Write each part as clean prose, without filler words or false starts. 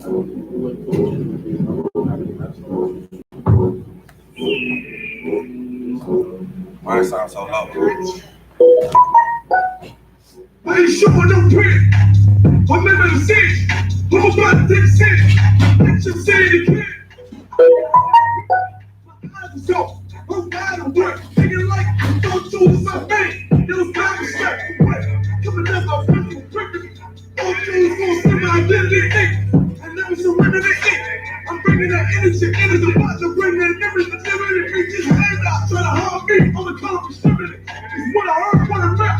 Why it sound so low? I ain't showing no print. I'm in the city. I'm about to take city. Let's just say it again. So, I'm out of work. Thinking like I don't do my thing. It was time to step away. Coming up, I'm feeling perfect. All things gonna see my identity. I never surrender to it. I'm bringing that energy in the about to bring that memory. The memory me just hand out. Try to harm me on the color of distributing. It's what I heard, what I rap.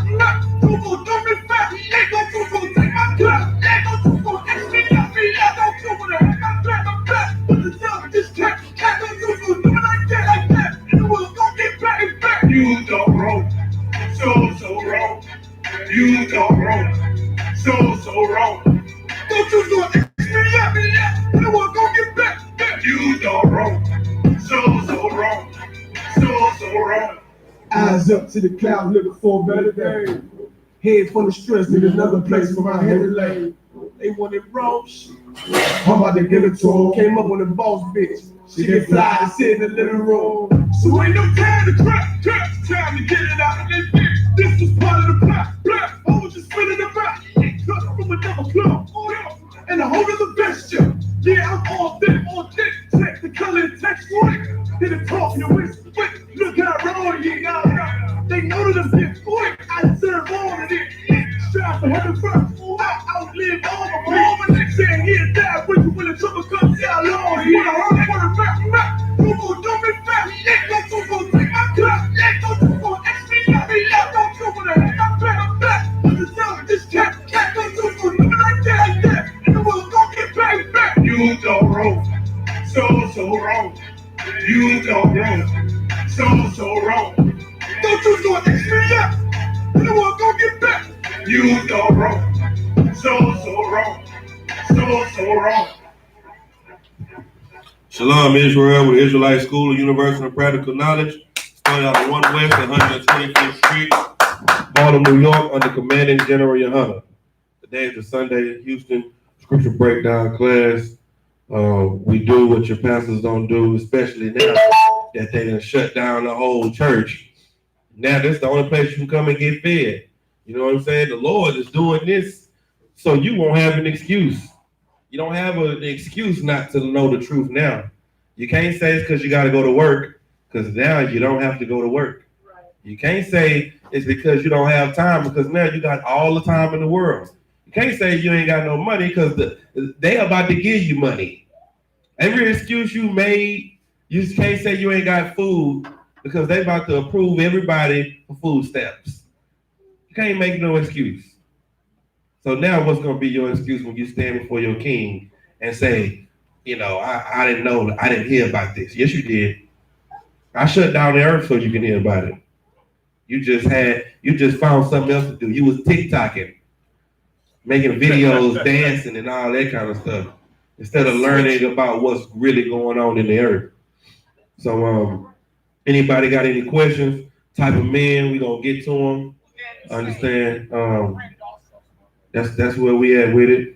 Too gon' don't be fat. Ain't gon' too gon' take my clap. Ain't gon' too gon' X me out me. I don't do what the heck I'm back. I'm back. But the time just can't. Can't gon' too gon' do it like that. And the world gon' get back and back. You don't roll. So wrong. You don't roll. So wrong. Don't you go X me out me. And the world gon' get back. You don't roll. So wrong. So wrong. Eyes up to the cloud, looking for a better day. Head full of stress, need another place for my head to lay. They wanted roach. I'm about to give it to them. Came up on the boss bitch. She get fly and sit in the living room. So ain't no time to crap. Time to get it out of this bitch. This was part of the plot. I was just spinning the back. Cut from another club. And a whole other vesture. Yeah, I'm all thick. Check the color and texture. Did it talk your wrist quick? Look how raw you got. They know that I'm getting quick. I deserve all of it. Strive for heaven first. I outlive all my mama. They saying he'll die with you when the trouble comes down. Lord, you wanna hurt, wanna rap. You gon' do me fat. Ain't gon' too gon' take my clap. Ain't gon' too gon' X me out me. I don't do what the heck I'm back. But the time just can't gon' too gon' do me like that. And the world gon' get back. You don't roll. So wrong. You don't roll. So wrong. Don't you go X me up. And the world gon' get back. You don't roll. So wrong. So wrong. Shalom, Israel, with Israelite School of Universal and Practical Knowledge. Started out of 1 West, 125th Street, Baltimore, New York, under Commanding General YAHANNA. Today is the Sunday Houston Scripture Breakdown class. We do what your pastors don't do, especially now that they done shut down the whole church. Now this is the only place you can come and get fed. You know what I'm saying? The Lord is doing this so you won't have an excuse. You don't have an excuse not to know the truth now. You can't say it's because you got to go to work, because now you don't have to go to work. Right. You can't say it's because you don't have time, because now you got all the time in the world. You can't say you ain't got no money, because they about to give you money. Every excuse you made, you just can't say you ain't got food, because they about to approve everybody for food stamps. You can't make no excuse. So now what's going to be your excuse when you stand before your king and say, you know, I didn't know, I didn't hear about this. Yes, you did. I shut down the earth so you can hear about it. You just found something else to do. You was TikToking, making videos, dancing and all that kind of stuff, instead of learning about what's really going on in the earth. So anybody got any questions? Type them in, we going to get to them. Understand? That's where we at with it.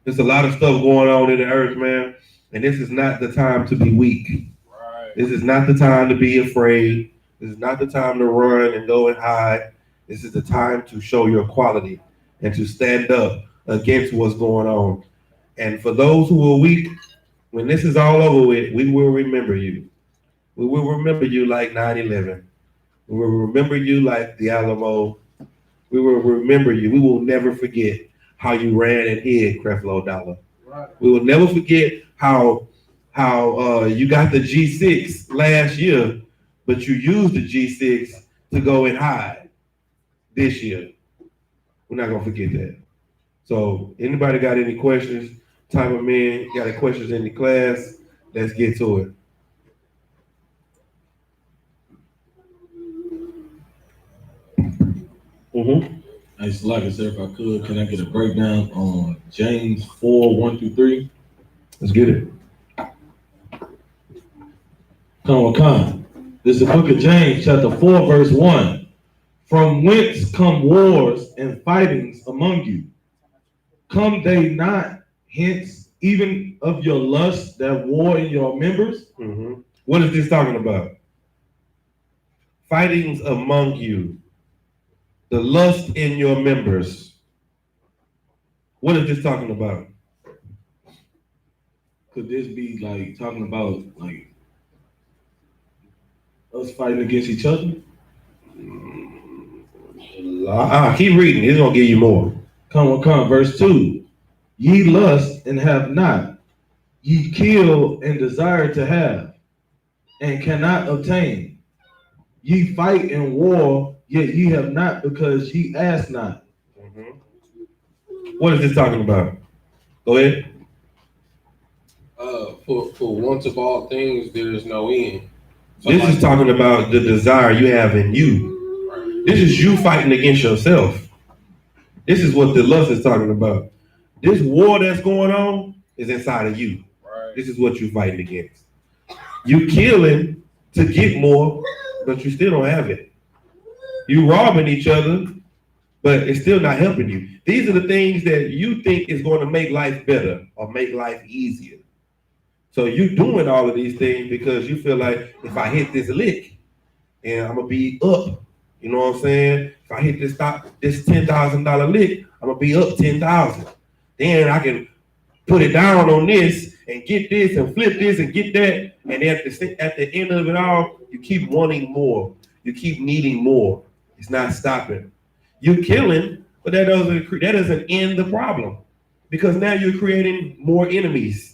There's a lot of stuff going on in the earth, man, and this is not the time to be weak. Right. This is not the time to be afraid. This is not the time to run and go and hide. This is the time to show your quality and to stand up against what's going on. And for those who are weak, when this is all over with, we will remember you. We will remember you like 9/11. We will remember you like the Alamo. We will remember you. We will never forget how you ran and hid Creflo Dollar. Right. We will never forget how you got the G6 last year, but you used the G6 to go and hide this year. We're not gonna forget that. So anybody got any questions? Type them in. Got any questions in the class? Let's get to it. Hey, Salaka, sir, if I could, can I get a breakdown on James 4:1-3? Let's get it. Come. This is the book of James, chapter 4, verse 1. From whence come wars and fightings among you? Come they not hence even of your lust that war in your members. Mm-hmm. What is this talking about? Fightings among you, the lust in your members. What is this talking about? Could this be like talking about like us fighting against each other? Keep reading. It's gonna give you more. Come, verse 2. Ye lust and have not, ye kill and desire to have, and cannot obtain. Ye fight and war, yet ye have not because ye ask not. Mm-hmm. What is this talking about? Go ahead. For want of all things, there is no end. So This is talking about the desire you have in you. Right. This is you fighting against yourself. This is what the lust is talking about. This war that's going on is inside of you. Right. This is what you're fighting against. You killing to get more, but you still don't have it. You robbing each other, but it's still not helping you. These are the things that you think is going to make life better or make life easier. So you're doing all of these things because you feel like if I hit this lick and I'm gonna be up, you know what I'm saying? If I hit this $10,000 lick, I'm gonna be up 10,000. Then I can put it down on this and get this and flip this and get that. And at the end of it all, you keep wanting more. You keep needing more. It's not stopping. You're killing, but that doesn't end the problem because now you're creating more enemies.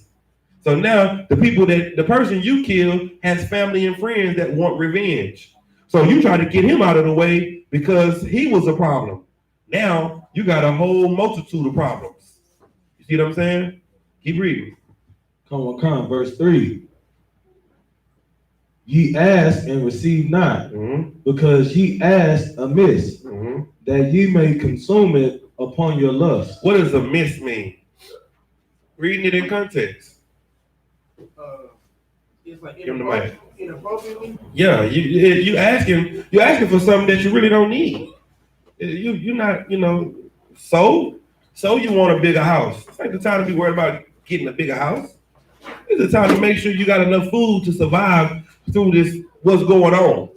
So now the person you killed has family and friends that want revenge. So you try to get him out of the way because he was a problem. Now you got a whole multitude of problems. You see what I'm saying? Keep reading. Come, verse 3. Ye ask and receive not, because ye ask amiss, that ye may consume it upon your lust. What does amiss mean? Reading it in context. It's like Give him the mic. inappropriately. Yeah, you asking for something that you really don't need. You're not, so you want a bigger house. It's like the time to be worried about getting a bigger house. It's the time to make sure you got enough food to survive through this, what's going on.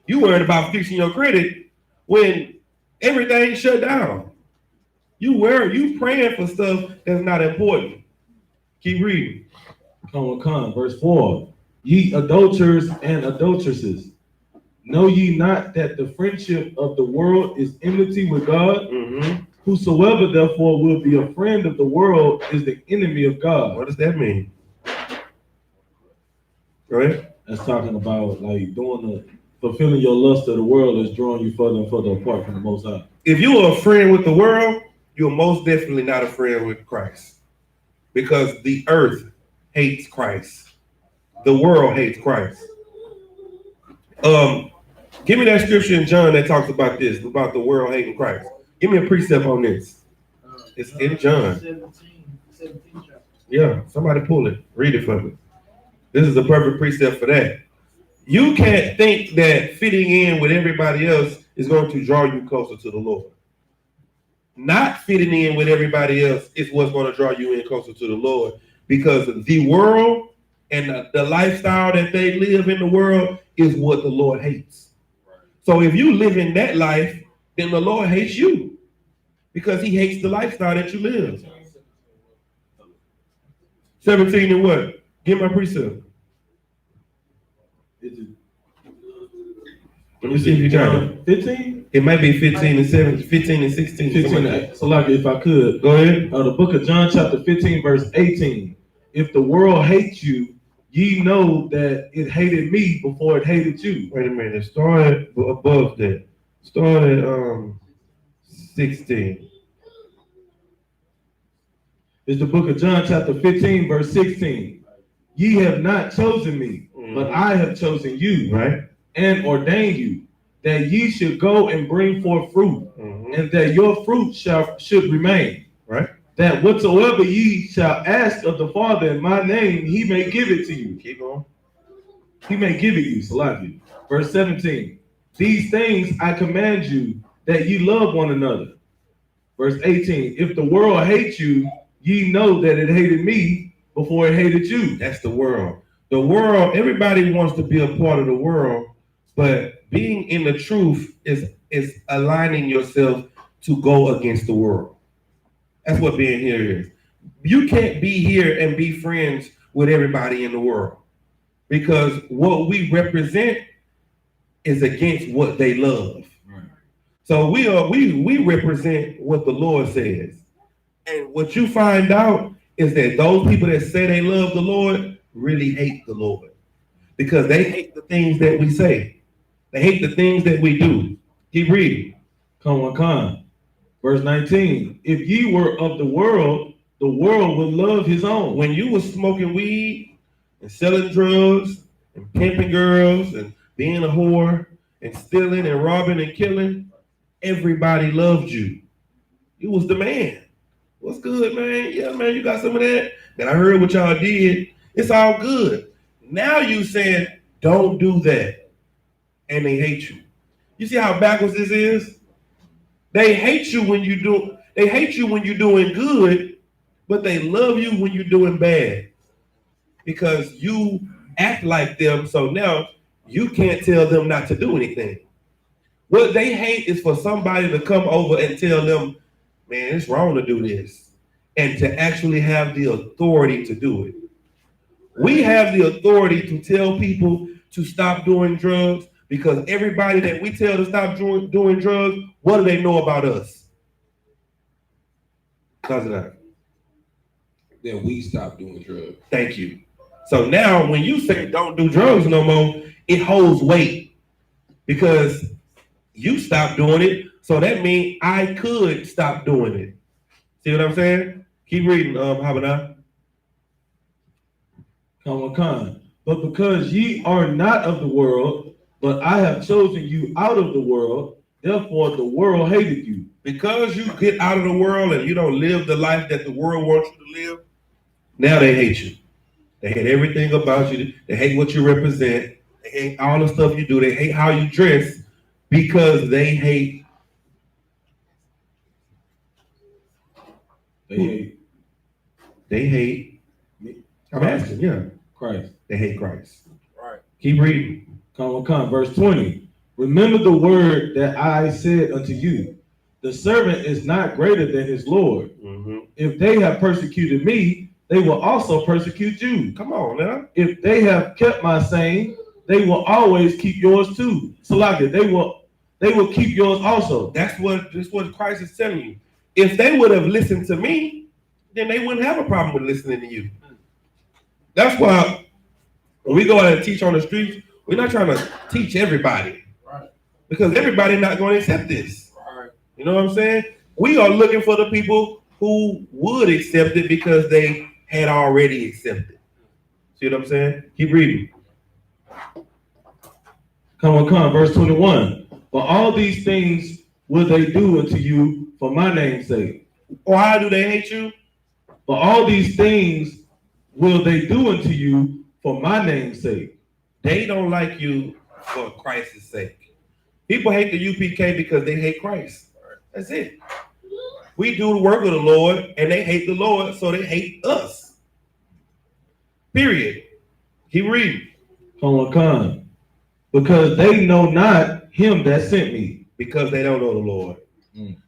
You worried about fixing your credit when everything shut down. You praying for stuff that's not important. Keep reading. Come, verse 4. Ye adulterers and adulteresses, know ye not that the friendship of the world is enmity with God? Whosoever therefore will be a friend of the world is the enemy of God. What does that mean? Go ahead. That's talking about like fulfilling your lust of the world is drawing you further and further apart from the Most High. If you are a friend with the world, you're most definitely not a friend with Christ. Because the earth hates Christ. The world hates Christ. Give me that scripture in John that talks about this, about the world hating Christ. Give me a precept on this. It's in John. 17 chapter. Yeah, somebody pull it. Read it for me. This is a perfect precept for that. You can't think that fitting in with everybody else is going to draw you closer to the Lord. Not fitting in with everybody else is what's going to draw you in closer to the Lord, because the world and the lifestyle that they live in the world is what the Lord hates. So if you live in that life, then the Lord hates you because he hates the lifestyle that you live. 17 and what? Give my precept. Let me see if you got it. 15? It might be 15 and 7, 15 and 16. 15. So like if I could. Go ahead. The book of John chapter 15 verse 18. If the world hates you, ye know that it hated me before it hated you. Wait a minute. Start above that. Start at 16. It's the book of John chapter 15 verse 16. Ye have not chosen me, but I have chosen you, right, and ordained you, that ye should go and bring forth fruit, and that your fruit should remain. Right. That whatsoever ye shall ask of the Father in my name, he may give it to you. Keep going. He may give it you. Salafi. Verse 17. These things I command you, that ye love one another. Verse 18. If the world hates you, ye know that it hated me before it hated you. That's the world. The world, everybody wants to be a part of the world, but being in the truth is aligning yourself to go against the world. That's what being here is. You can't be here and be friends with everybody in the world because what we represent is against what they love. Right. So we represent what the Lord says. And what you find out is that those people that say they love the Lord really hate the Lord because they hate the things that we say. They hate the things that we do. Keep reading. Come on. Verse 19. If ye were of the world would love his own. When you was smoking weed and selling drugs and pimping girls and being a whore and stealing and robbing and killing, everybody loved you. You was the man. What's good, man? Yeah, man, you got some of that? Then I heard what y'all did. It's all good. Now you saying, don't do that. And they hate you. You see how backwards this is? They hate you when you do, they hate you when you're doing good, but they love you when you're doing bad. Because you act like them, so now you can't tell them not to do anything. What they hate is for somebody to come over and tell them, man, it's wrong to do this, and to actually have the authority to do it. We have the authority to tell people to stop doing drugs because everybody that we tell to stop doing drugs, what do they know about us? Because of that. That we stop doing drugs. Thank you. So now when you say don't do drugs no more, it holds weight because you stopped doing it. So that means I could stop doing it. See what I'm saying? Keep reading, YAHANNA. Come on. But because ye are not of the world, but I have chosen you out of the world, therefore the world hated you. Because you get out of the world and you don't live the life that the world wants you to live, now they hate you. They hate everything about you. They hate what you represent. They hate all the stuff you do. They hate how you dress because they hate. They hate. I'm asking, yeah. Christ. They hate Christ. Right. Keep reading. Come on. Verse 20. Remember the word that I said unto you. The servant is not greater than his Lord. Mm-hmm. If they have persecuted me, they will also persecute you. Come on now. If they have kept my saying, they will always keep yours too. So like it, they will keep yours also. That's what Christ is telling you. If they would have listened to me, then they wouldn't have a problem with listening to you. That's why when we go out and teach on the streets, we're not trying to teach everybody. Right. Because everybody's not going to accept this. Right. You know what I'm saying? We are looking for the people who would accept it because they had already accepted. See what I'm saying? Keep reading. Come on. Verse 21. For all these things will they do unto you for my name's sake. Why do they hate you? For all these things will they do unto you for my name's sake. They don't like you for Christ's sake. People hate the UPK because they hate Christ. That's it. We do the work of the Lord and they hate the Lord, so they hate us. Period. Keep reading. Come on. Because they know not him that sent me. Because they don't know the Lord.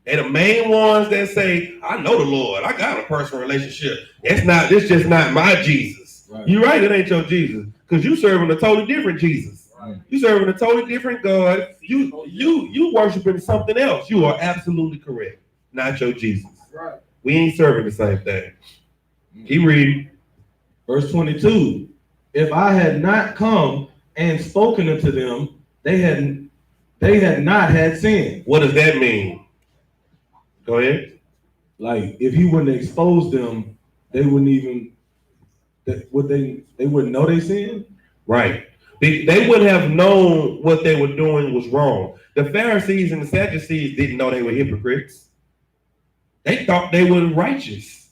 They're the main ones that say, I know the Lord. I got a personal relationship. It's just not my Jesus. Right. You're right, it ain't your Jesus. Because you serving a totally different Jesus. Right. You serving a totally different God. You worshiping something else. You are absolutely correct. Not your Jesus. Right. We ain't serving the same thing. Keep reading. Verse 22. If I had not come and spoken unto them, they had not had sin. What does that mean? Go ahead. Like if he wouldn't expose them, they wouldn't even they wouldn't know they sin. Right. They wouldn't have known what they were doing was wrong. The Pharisees and the Sadducees didn't know they were hypocrites. They thought they were righteous.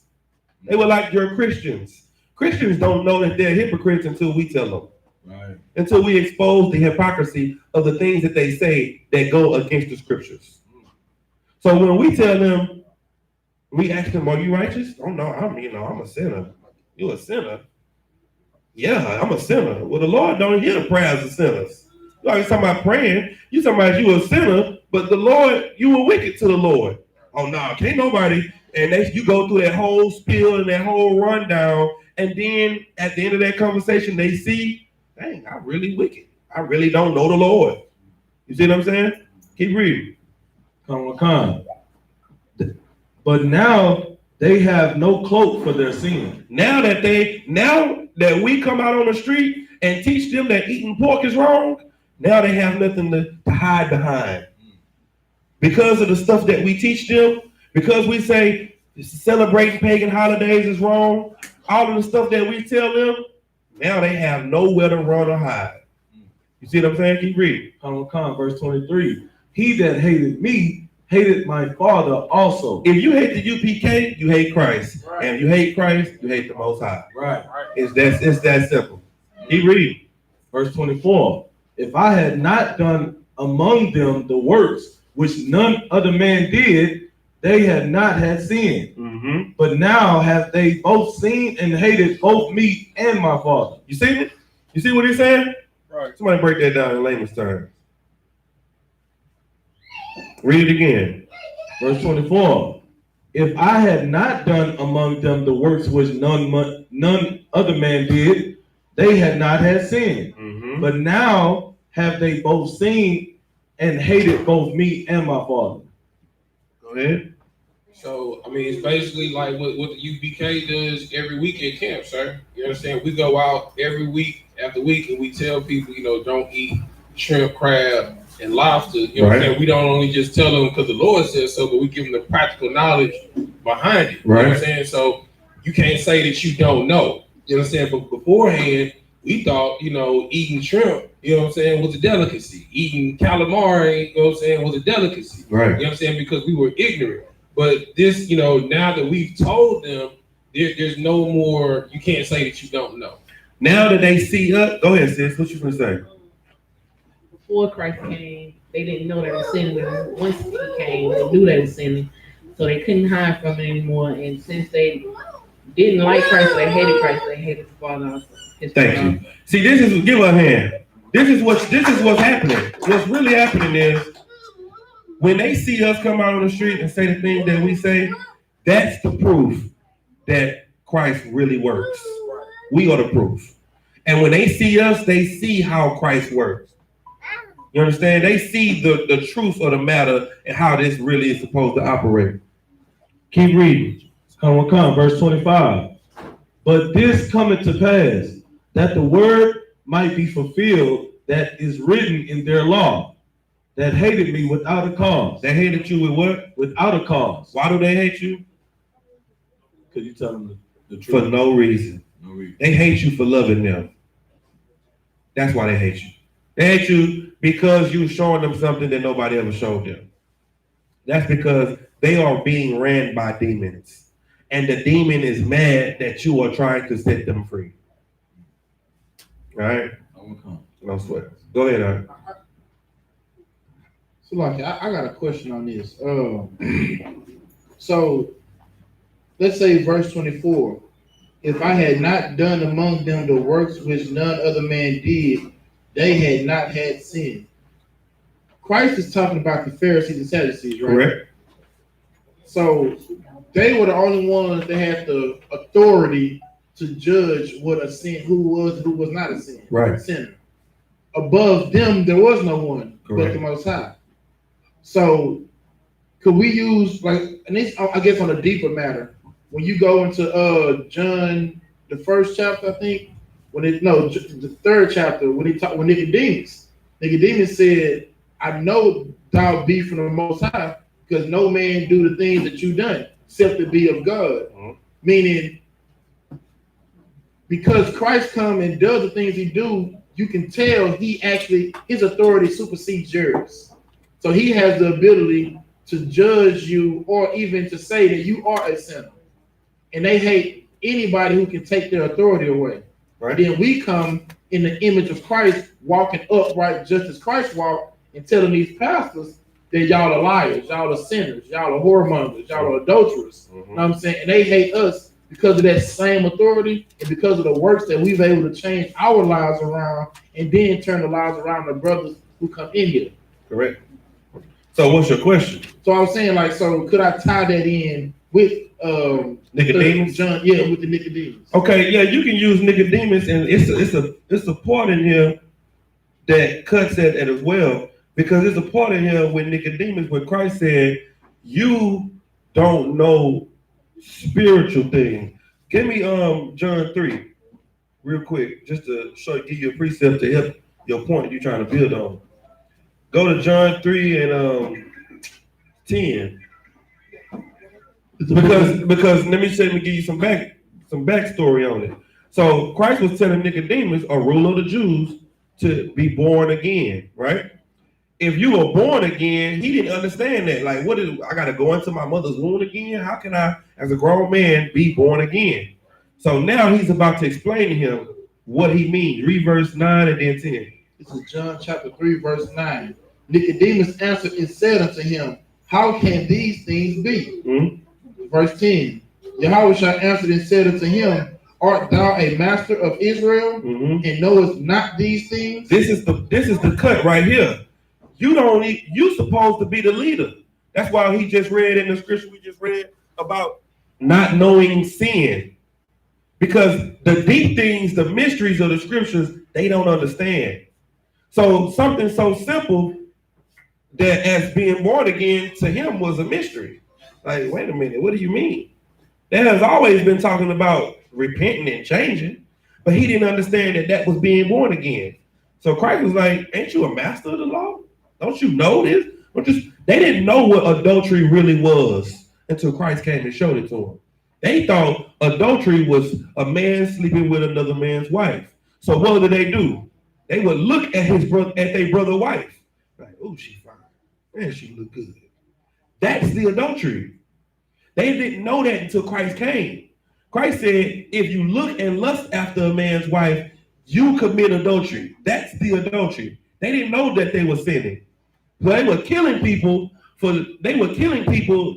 They were like your Christians. Christians don't know that they're hypocrites until we tell them. Right. Until we expose the hypocrisy of the things that they say that go against the scriptures. So when we tell them, We asked him, "Are you righteous?" "Oh no, I'm a sinner." "You a sinner?" "Yeah, I'm a sinner." Well, the Lord don't hear the prayers of sinners. You always talking about praying. You talking about you a sinner, but the Lord, you were wicked to the Lord. "Oh no, can't nobody." And you go through that whole spiel and that whole rundown, and then at the end of that conversation, they see, dang, I'm really wicked. I really don't know the Lord. You see what I'm saying? Keep reading. Come. But now they have no cloak for their sin. Now that we come out on the street and teach them that eating pork is wrong, now they have nothing to hide behind. Because of the stuff that we teach them, because we say celebrating pagan holidays is wrong, all of the stuff that we tell them, now they have nowhere to run or hide. You see what I'm saying? Keep reading. Come, verse 23. He that hated me hated my Father also. If you hate the UPK, you hate Christ. Right. And if you hate Christ, you hate the Most High. Right. It's that simple. Keep reading. Verse 24. If I had not done among them the works which none other man did, they had not had sin. Mm-hmm. But now have they both seen and hated both me and my Father. You see it? You see what he's saying? Right. Somebody break that down in layman's terms. Read it again. Verse 24. If I had not done among them the works which none other man did, they had not had sin. Mm-hmm. But now have they both seen and hated both me and my Father. Go ahead. So, I mean, it's basically like what the UPK does every week at camp, sir. You understand? We go out every week after week and we tell people, don't eat shrimp, crab, and lobster. You know what I'm saying? We don't only just tell them because the Lord says so, but we give them the practical knowledge behind it. Right. You know what I'm saying? So you can't say that you don't know. You know what I'm saying? But beforehand, we thought, eating shrimp, was a delicacy. Eating calamari, was a delicacy. Right. You know what I'm saying? Because we were ignorant. But this, now that we've told them, there's no more, you can't say that you don't know. Now that they see us, go ahead, sis. What you gonna say? Before Christ came, they didn't know they were sinning. Once he came, they knew they were sinning. So they couldn't hide from it anymore. And since they didn't like Christ, they hated Christ, they hated the Father also. Thank you. See, give her a hand. This is what's happening. What's really happening is when they see us come out on the street and say the things that we say, that's the proof that Christ really works. We are the proof. And when they see us, they see how Christ works. You understand? They see the truth of the matter and how this really is supposed to operate. Keep reading. Come, verse 25. But this cometh to pass, that the word might be fulfilled that is written in their law, that hated me without a cause. They hated you with what? Without a cause. Why do they hate you? Because you tell them the truth. For no reason. No reason. They hate you for loving them. That's why they hate you. They hate you because you're showing them something that nobody ever showed them. That's because they are being ran by demons. And the demon is mad that you are trying to set them free. All right? No sweat. Go ahead, Art. So, like, I got a question on this. So, let's say verse 24. If I had not done among them the works which none other man did, they had not had sin. Christ is talking about the Pharisees and Sadducees, right? Correct. So they were the only ones that had the authority to judge what a sin, who was and who was not a sin, right? Sinner. Above them, there was no one Correct. but the Most High. So could we use, like, and this, I guess, on a deeper matter, when you go into John, the first chapter, I think, the third chapter, when Nicodemus said, I know thou be from the Most High, because no man do the things that you done, except to be of God. Mm-hmm. Meaning, because Christ come and does the things he do, you can tell his authority supersedes yours. So he has the ability to judge you or even to say that you are a sinner. And they hate anybody who can take their authority away. Right. Then we come in the image of Christ, walking upright just as Christ walked, and telling these pastors, that y'all are liars, y'all are sinners, y'all are whoremongers, y'all are adulterers. You know what I'm saying? And they hate us because of that same authority and because of the works that we've been able to change our lives around and then turn the lives around the brothers who come in here. Correct. So what's your question? So I was saying, like, so could I tie that in with Nicodemus? John, yeah, with the Nicodemus. Okay, yeah, you can use Nicodemus, and it's a part in here that cuts at it as well, because it's a part in here with Nicodemus when Christ said, "You don't know spiritual things." Give me John 3 real quick, just to give you a precept to help your point you're trying to build on. Go to John 3 and 10. Because let me give you some backstory on it. So Christ was telling Nicodemus, a ruler of the Jews, to be born again, right? If you were born again, he didn't understand that. Like, I gotta go into my mother's womb again? How can I, as a grown man, be born again? So now he's about to explain to him what he means. Read verse 9 and then 10. This is John chapter 3, verse 9. Nicodemus answered and said unto him, how can these things be? Mm-hmm. Verse 10. Yahushua answered and said unto him, art thou a master of Israel, and knowest not these things? This is the cut right here. You supposed to be the leader. That's why he just read in the scripture we just read about not knowing sin. Because the deep things, the mysteries of the scriptures, they don't understand. So something so simple that as being born again to him was a mystery. Like, wait a minute, what do you mean? That has always been talking about repenting and changing, but he didn't understand that was being born again. So Christ was like, ain't you a master of the law? Don't you know this? They didn't know what adultery really was until Christ came and showed it to them. They thought adultery was a man sleeping with another man's wife. So what did they do? They would look at their brother's wife. Like, oh, she fine. Man, she look good. That's the adultery. They didn't know that until Christ came. Christ said, if you look and lust after a man's wife, you commit adultery. That's the adultery. They didn't know that they were sinning. So they were killing people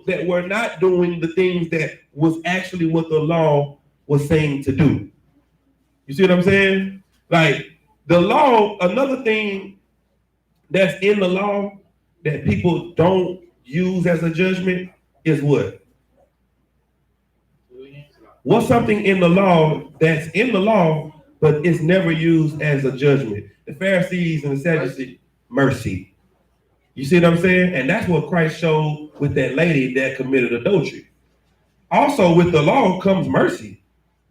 that were not doing the things that was actually what the law was saying to do. You see what I'm saying? Like the law, another thing that's in the law that people don't use as a judgment is what? What's something in the law that's in the law, but it's never used as a judgment? The Pharisees and the Sadducees, mercy. You see what I'm saying? And that's what Christ showed with that lady that committed adultery. Also, with the law comes mercy.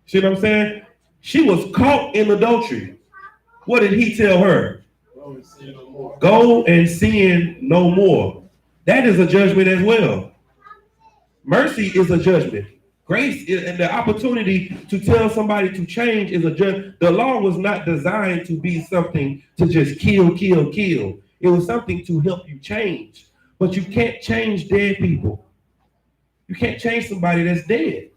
See what I'm saying? She was caught in adultery. What did he tell her? Go and sin no more. That is a judgment as well. Mercy is a judgment. Grace and the opportunity to tell somebody to change is a judgment. The law was not designed to be something to just kill. It was something to help you change. But you can't change dead people. You can't change somebody that's dead.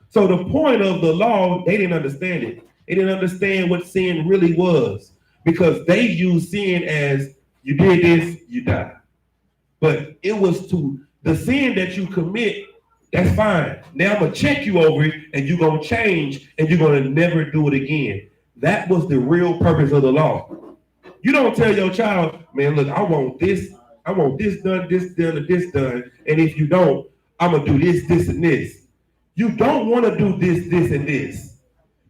So the point of the law, they didn't understand it. They didn't understand what sin really was, because they used sin as you did this, you die. But it was to the sin that you commit, that's fine. Now I'm going to check you over it, and you're going to change, and you're going to never do it again. That was the real purpose of the law. You don't tell your child, man, look, I want this done, and this done, and if you don't, I'm going to do this, and this. You don't want to do this, and this.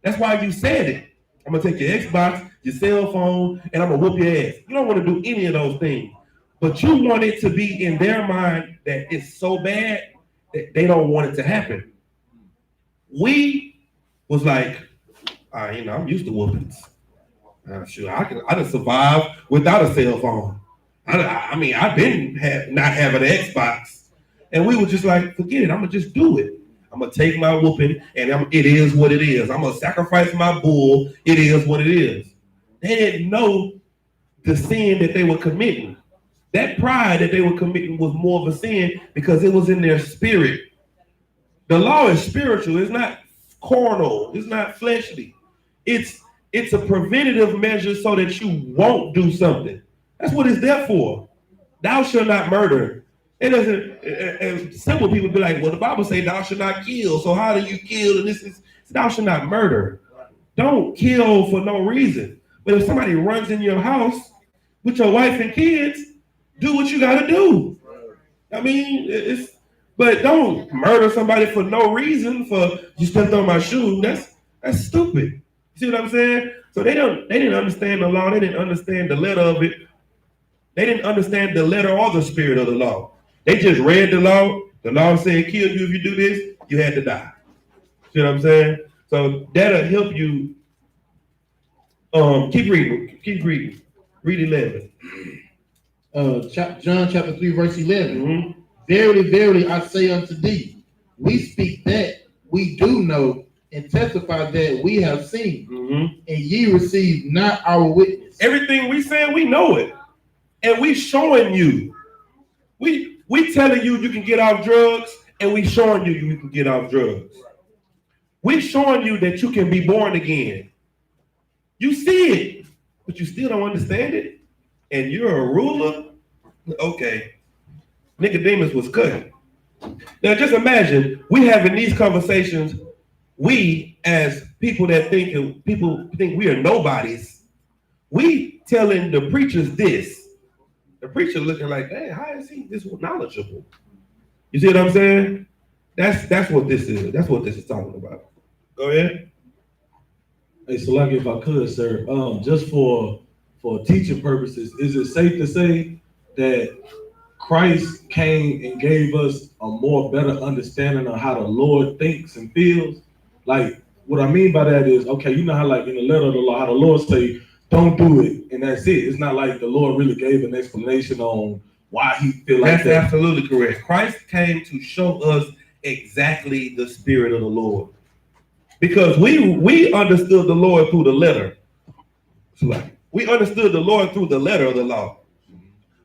That's why you said it. I'm going to take your Xbox, your cell phone, and I'm going to whoop your ass. You don't want to do any of those things. But you want it to be in their mind that it's so bad that they don't want it to happen. We was like, I'm used to whoopings. Sure, I can survive without a cell phone. I've been not having an Xbox. And we were just like, forget it, I'm going to just do it. I'm going to take my whooping, and it is what it is. I'm going to sacrifice my bull. It is what it is. They didn't know the sin that they were committing. That pride that they were committing was more of a sin because it was in their spirit. The law is spiritual. It's not carnal. It's not fleshly. It's a preventative measure so that you won't do something. That's what it's there for. Thou shalt not murder. It doesn't, and simple people be like, well, the Bible say thou shalt not kill. So how do you kill? And this is, thou shalt not murder. Don't kill for no reason. But if somebody runs in your house with your wife and kids, do what you gotta do. I mean, but don't murder somebody for no reason. For you stepped on my shoe. That's stupid. You see what I'm saying? So they didn't understand the law. They didn't understand the letter of it. They didn't understand the letter or the spirit of the law. They just read the law. The law said, kill you if you do this, you had to die. See what I'm saying? So that'll help you. Keep reading. Read 11. John chapter 3, verse 11. Mm-hmm. Verily, verily, I say unto thee, we speak that we do know and testify that we have seen, and ye receive not our witness. Everything we saying, we know it. And we showing you. We telling you can get off drugs, and we showing you can get off drugs. We showing you that you can be born again. You see it, but you still don't understand it. And you're a ruler? Okay. Nicodemus was cut. Now just imagine, we having these conversations, we as people that think we are nobodies, we telling the preachers this. The preacher looking like, hey, how is he this knowledgeable? You see what I'm saying? That's what this is. That's what this is talking about. Go ahead. Hey, so like if I could, sir, just for teaching purposes, is it safe to say that Christ came and gave us a more better understanding of how the Lord thinks and feels? Like, what I mean by that is, okay, you know how like in the letter of the law, how the Lord say, don't do it, and that's it. It's not like the Lord really gave an explanation on why he feel like that's that. That's absolutely correct. Christ came to show us exactly the spirit of the Lord. Because we understood the Lord through the letter. We understood the Lord through the letter of the law.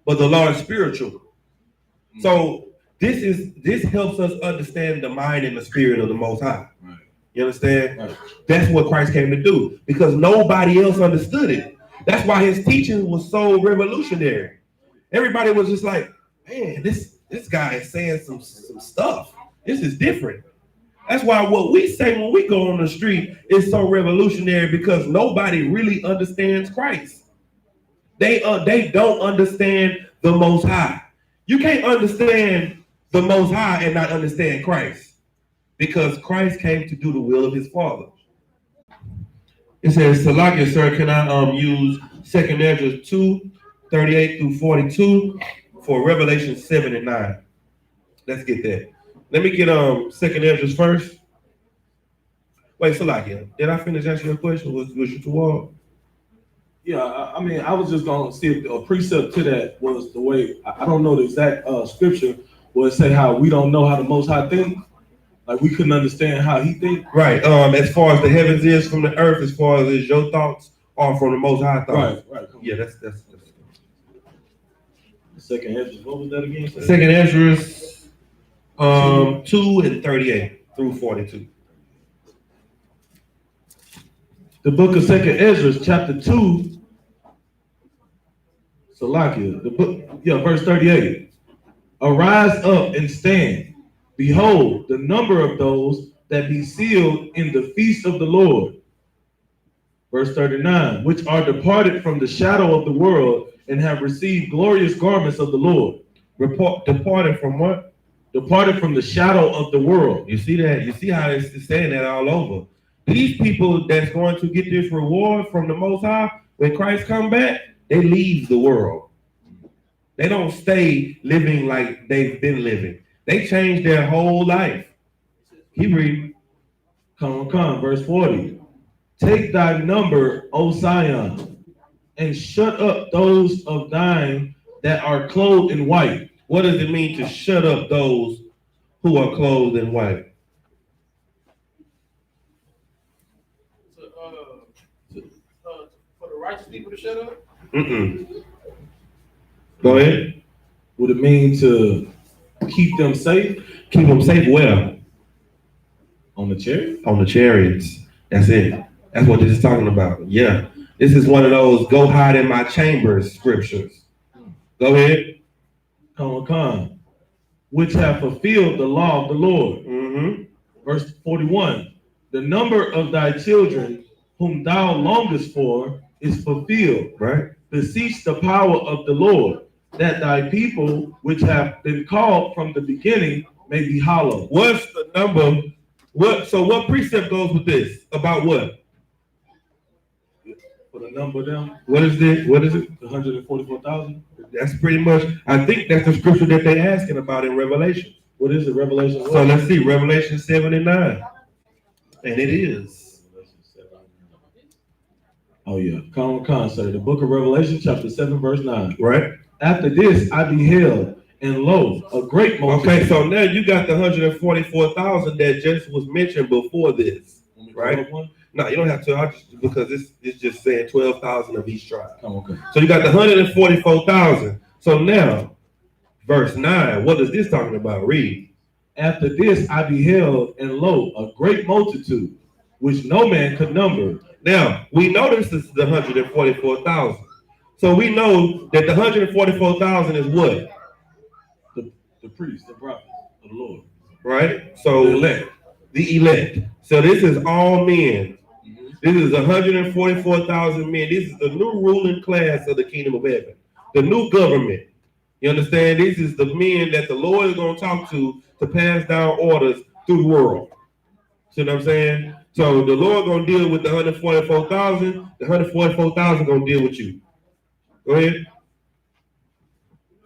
But the law is spiritual. So this helps us understand the mind and the spirit of the Most High. Right. You understand? Right. That's what Christ came to do, because nobody else understood it. That's why his teaching was so revolutionary. Everybody was just like, man, this guy is saying some stuff. This is different. That's why what we say when we go on the street is so revolutionary, because nobody really understands Christ. They don't understand the Most High. You can't understand the Most High and not understand Christ, because Christ came to do the will of his Father. It says, Salakia, sir, can I use 2 Ezra 2, 38 through 42 for Revelation 7 and 9? Let's get that. Let me get 2 Ezra first. Wait, Salakia, did I finish answering your question? Was you too long? Yeah, I mean, I was just gonna see if a precept to that was the way. I don't know the exact scripture where it say how we don't know how the Most High think. Like we couldn't understand how he think. Right. As far as the heavens is from the earth, as far as is your thoughts are from the Most High thoughts. Right. Yeah, that's. Second Ezra, what was that again? 2 Ezra 2 and 38 through 42. The book of 2 Ezra, chapter 2. Salakia, the book, verse 38. Arise up and stand. Behold, the number of those that be sealed in the feast of the Lord. Verse 39, which are departed from the shadow of the world and have received glorious garments of the Lord. Departed from what? Departed from the shadow of the world. You see that? You see how it's saying that all over. These people that's going to get this reward from the Most High, when Christ come back, they leave the world. They don't stay living like they've been living. They change their whole life. Keep reading. Come, verse 40. Take thy number, O Zion, and shut up those of thine that are clothed in white. What does it mean to shut up those who are clothed in white? For the righteous people to shut up? Go ahead. Would it mean to keep them safe? Keep them safe where? On the chariot? On the chariots. That's it. That's what this is talking about. Yeah. This is one of those go hide in my chambers scriptures. Go ahead. which have fulfilled the law of the Lord. Mm-hmm. Verse 41, the number of thy children whom thou longest for is fulfilled. Right. Beseech the power of the Lord, that thy people which have been called from the beginning may be hallowed. What's the number? What precept goes with this? About what? For the number of them, What is this? What is it? 144,000. That's pretty much, I think that's the scripture that they're asking about in Revelation. What is it? Revelation So let's see, Revelation 7 and 9. And it is. Oh yeah, sir. The book of Revelation, chapter 7, verse 9. Right. After this, I beheld, and lo, a great multitude. Okay, so now you got the 144,000 that just was mentioned before this, right? No, you don't have to, because it's just saying 12,000 of each tribe. Okay. So you got the 144,000. So now, verse 9, what is this talking about? Read. After this, I beheld, and lo, a great multitude, which no man could number. Now, we know this is the 144,000. So we know that the 144,000 is what? The priests, the prophets of the Lord. Right? So the elect. The elect. So this is all men. This is 144,000 men. This is the new ruling class of the kingdom of heaven. The new government. You understand? This is the men that the Lord is going to talk to pass down orders through the world. See what I'm saying? So the Lord going to deal with the 144,000. The 144,000 going to deal with you. Go ahead.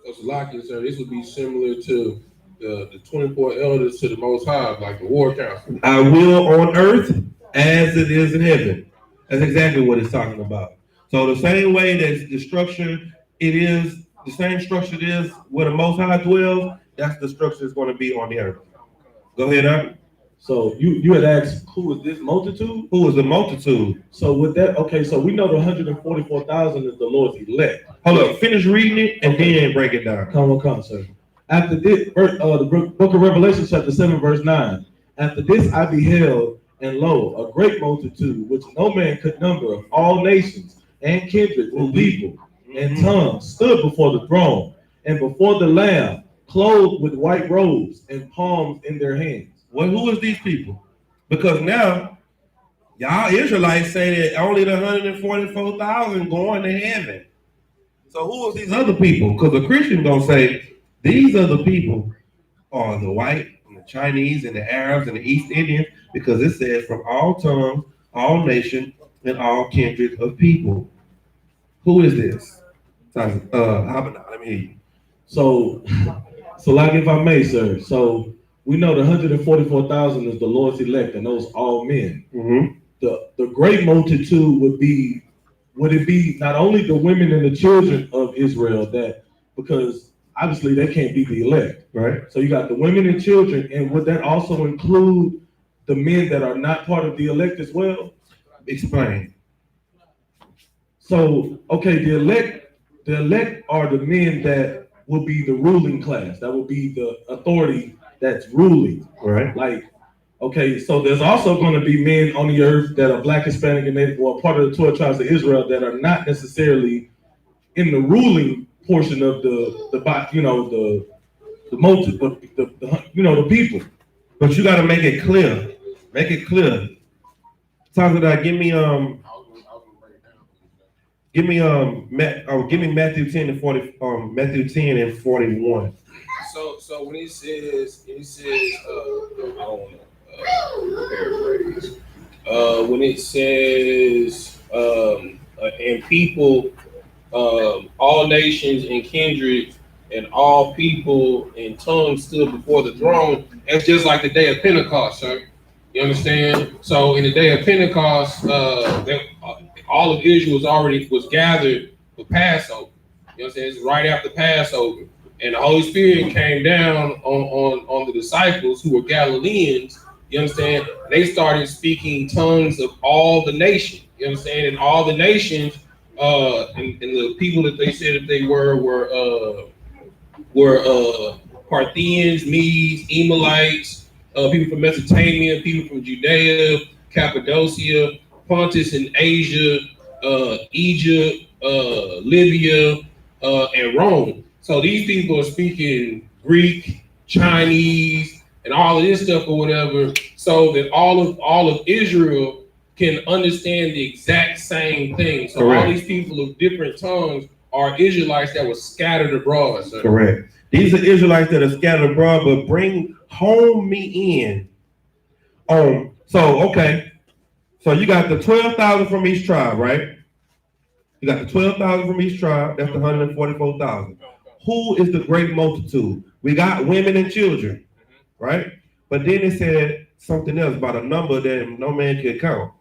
So Salaki, sir, this would be similar to the 24 elders to the Most High, like the war council. I will on earth as it is in heaven. That's exactly what it's talking about. So the same way that the structure it is, the same structure it is where the Most High dwells, that's the structure it's going to be on the earth. Go ahead, Uncle. So you had asked, who is this multitude? Who is the multitude? So with that, okay, so we know the 144,000 is the Lord's elect. Hold up, finish reading it and then break it down. Come, sir. After this, the book of Revelation, chapter 7, verse 9. After this I beheld, and lo, a great multitude, which no man could number, of all nations and kindreds and people and tongues, stood before the throne and before the Lamb, clothed with white robes and palms in their hands. Well, who is these people? Because now, y'all Israelites say that only the 144,000 going to heaven. So who is these other people? Because the Christian gonna say these other people are the white and the Chinese and the Arabs and the East Indians, because it says from all tongues, all nations, and all kindred of people. Who is this? Let me hear you. So like if I may, sir. So we know the 144,000 is the Lord's elect, and those all men. Mm-hmm. The great multitude would it be not only the women and the children of Israel, that because obviously they can't be the elect, right? So you got the women and children, and would that also include the men that are not part of the elect as well? Explain. So okay, the elect are the men that will be the ruling class. That will be the authority that's ruling, right? Like, okay, so there's also going to be men on the earth that are Black, Hispanic, and Native, or part of the 12 tribes of Israel that are not necessarily in the ruling portion of the people. But you got to make it clear. Make it clear. Talk to that. Give me Matthew 10 and 40. Matthew 10 and 41. So when it says I don't want to paraphrase. When it says and people, all nations and kindred and all people and tongues stood before the throne, it's just like the day of Pentecost, sir. You understand? So in the day of Pentecost, all of Israel was gathered for Passover. You know what I'm saying? It's right after Passover. And the Holy Spirit came down on the disciples who were Galileans. You understand? They started speaking tongues of all the nations. You understand? And all the nations, and the people that they said that they were Parthians, Medes, Emilites, people from Mesopotamia, people from Judea, Cappadocia, Pontus and Asia, Egypt, Libya, and Rome. So these people are speaking Greek, Chinese, and all of this stuff or whatever, so that all of Israel can understand the exact same thing. So Correct. all these people of different tongues are Israelites that were scattered abroad. So. Correct. These are Israelites that are scattered abroad, but bring home me in. So you got the 12,000 from each tribe, right? You got the 12,000 from each tribe. That's the 144,000. Who is the great multitude? We got women and children, right? But then it said something else about a number that no man can count.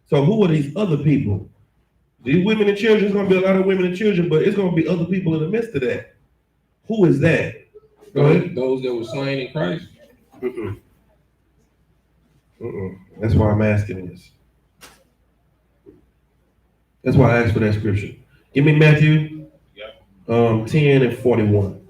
So who are these other people? These women and children, it's going to be a lot of women and children, but it's going to be other people in the midst of that. Who is that? Go ahead. Those that were slain in Christ. That's why I'm asking this. That's why I asked for that scripture. Give me Matthew 10 and 41.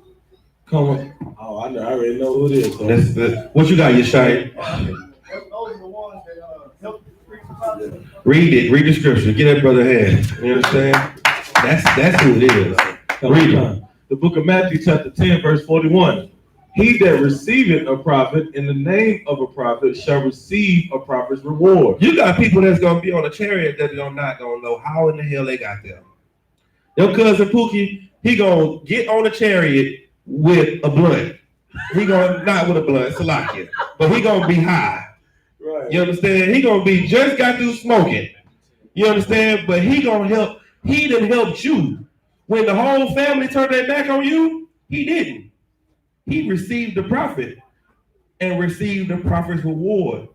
Come on. Oh, I already know who it is. So. That's what you got, Yeshai? Those are the ones that help preach the gospel. Read the scripture. Get that brother hand. You understand? That's who it is. Read it. The book of Matthew, chapter 10, verse 41. He that receiveth a prophet in the name of a prophet shall receive a prophet's reward. You got people that's gonna be on a chariot that are not gonna know how in the hell they got there. Your cousin Pookie, he gonna get on a chariot with a blunt. He gonna not with a blunt, Salakia, but he gonna be high. Right. You understand? He gonna be just got through smoking. You understand? But he gonna help. He done helped you when the whole family turned their back on you. He didn't. He received the prophet and received the prophet's reward.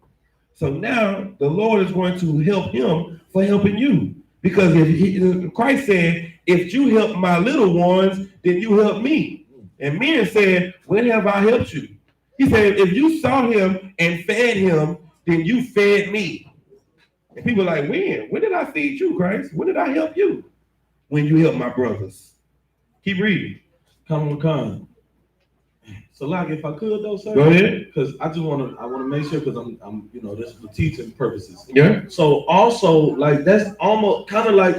So now the Lord is going to help him for helping you. Because Christ said, if you help my little ones, then you help me. And men said, when have I helped you? He said, if you saw him and fed him, then you fed me. And people are like, when? When did I feed you, Christ? When did I help you? When you help my brothers. Keep reading. Come on. So, like, if I could though, sir. Go ahead. Because I want to make sure, because I'm, this is for teaching purposes. Yeah. So also, like, that's almost kind of like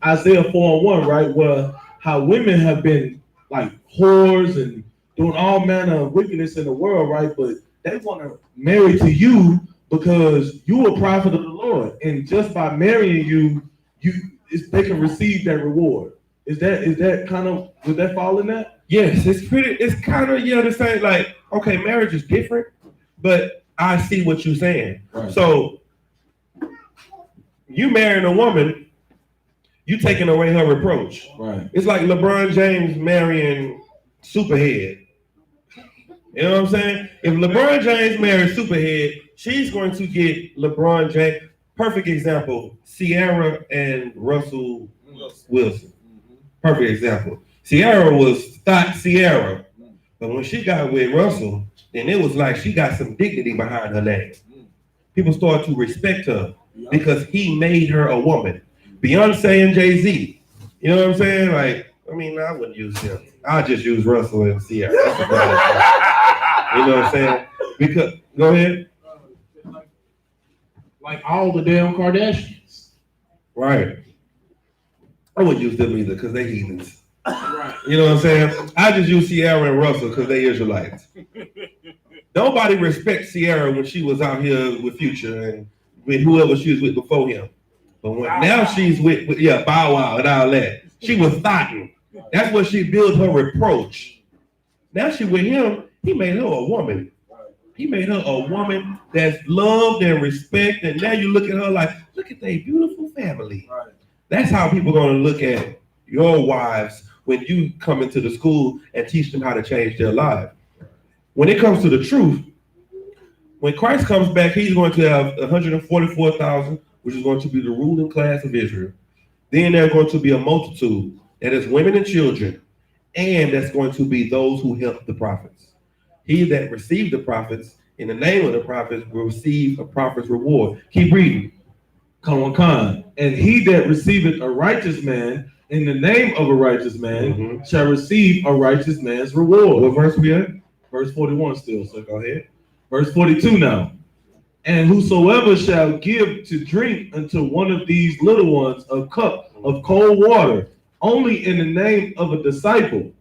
Isaiah 4:1, right? Where how women have been like whores and doing all manner of wickedness in the world, right? But they want to marry to you because you are a prophet of the Lord, and just by marrying you, they can receive that reward. Is that kind of, would that fall in that? Yes, it's kind of, the same. Like, okay, marriage is different, but I see what you're saying. Right. So you marrying a woman, you taking away her reproach. Right. It's like LeBron James marrying Superhead. You know what I'm saying? If LeBron James marries Superhead, she's going to get LeBron James. Perfect example, Sierra and Russell Wilson. Perfect example. Sierra was thought Sierra, but when she got with Russell, then it was like she got some dignity behind her name. People started to respect her because he made her a woman. Beyonce and Jay-Z, you know what I'm saying? Like, I mean, I wouldn't use them. I'll just use Russell and Sierra. You know what I'm saying? Because, go ahead. Like all the damn Kardashians. Right. I wouldn't use them either because they heathens. Right. You know what I'm saying? I just use Sierra and Russell because they Israelites. Nobody respects Sierra when she was out here with Future and with whoever she was with before him. But now she's with Bow Wow and all that. She was thotting. That's what she built her reproach. Now she with him, he made her a woman. He made her a woman that's loved and respected. And now you look at her like, look at their beautiful family. Right. That's how people are going to look at your wives when you come into the school and teach them how to change their life. When it comes to the truth, when Christ comes back, he's going to have 144,000, which is going to be the ruling class of Israel. Then there's going to be a multitude that is women and children, and that's going to be those who help the prophets. He that received the prophets in the name of the prophets will receive a prophet's reward. Keep reading. Come on. And he that receiveth a righteous man in the name of a righteous man shall receive a righteous man's reward. What verse we at? Verse 41 still, so Go ahead. Verse 42 now. And whosoever shall give to drink unto one of these little ones a cup of cold water, only in the name of a disciple,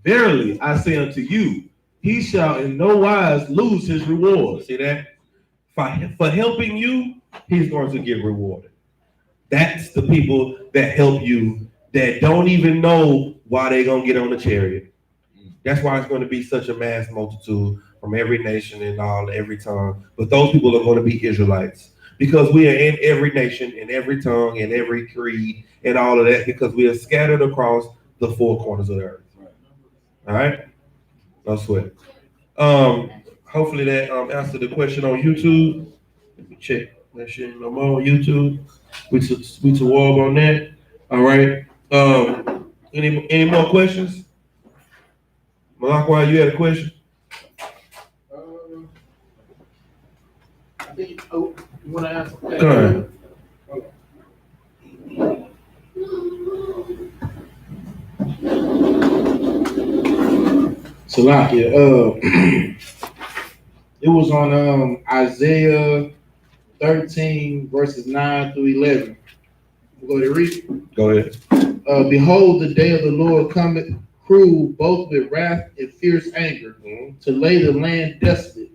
Verily, I say unto you, he shall in no wise lose his reward. See that? For helping you, he's going to get rewarded. That's the people that help you that don't even know why they're going to get on the chariot. That's why it's going to be such a mass multitude from every nation and every tongue. But those people are going to be Israelites because we are in every nation, in every tongue, in every creed, and all of that because we are scattered across the four corners of the earth. All right? No sweat. Hopefully that answered the question on YouTube. Let me check that shit no more on YouTube. We to warm on that. All right. Any more questions? Malakwa, you had a question? I think, you want to ask? Go ahead. Salakia, it was on Isaiah 13 verses 9 through 11. We'll go to read. Go ahead. Behold, the day of the Lord cometh cruel, both with wrath and fierce anger, to lay the land desolate,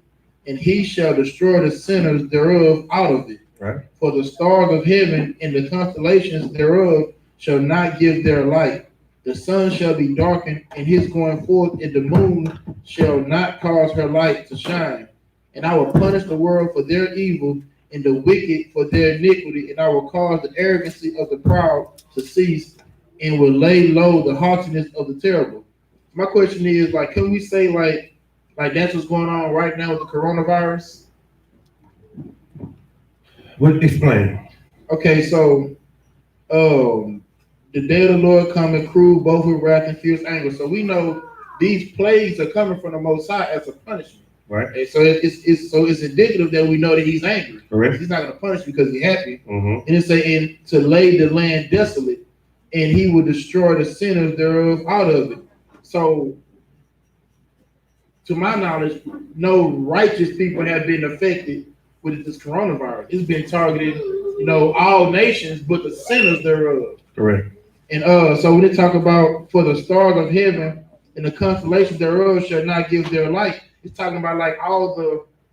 and he shall destroy the sinners thereof out of it. Right. For the stars of heaven and the constellations thereof shall not give their light. The sun shall be darkened, and his going forth, and the moon shall not cause her light to shine. And I will punish the world for their evil, and the wicked for their iniquity, and I will cause the arrogancy of the proud to cease, and will lay low the haughtiness of the terrible. My question is, like, can we say like that's what's going on right now with the coronavirus? What explain? Okay, so the day of the Lord coming cruel, both with wrath and fierce anger. So we know these plagues are coming from the Most High as a punishment. Right. And so it's indicative that we know that he's angry. Correct. He's not going to punish because he's happy. Mm-hmm. And it's saying to lay the land desolate, and he will destroy the sinners thereof out of it. So, to my knowledge, no righteous people have been affected with this coronavirus. It's been targeted, all nations, but the sinners thereof. Correct. And so when they talk about for the stars of heaven and the constellations thereof shall not give their light, it's talking about like all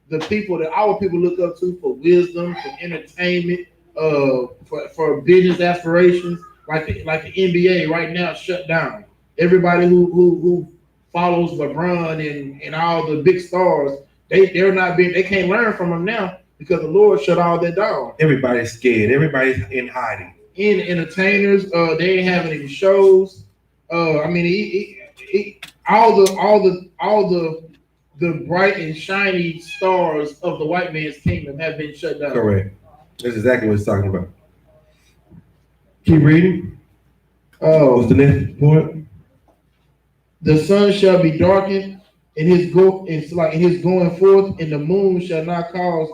the people that our people look up to for wisdom, for entertainment, for business aspirations, like the NBA right now shut down. Everybody who follows LeBron and all the big stars, they can't learn from them now because the Lord shut all that down. Everybody's scared. Everybody's in hiding. In entertainers, they ain't having any shows. I mean, all the bright and shiny stars of the white man's kingdom have been shut down. Correct. That's exactly what it's talking about. Keep reading. What's the next point? The sun shall be darkened, and his going forth, and the moon shall not cause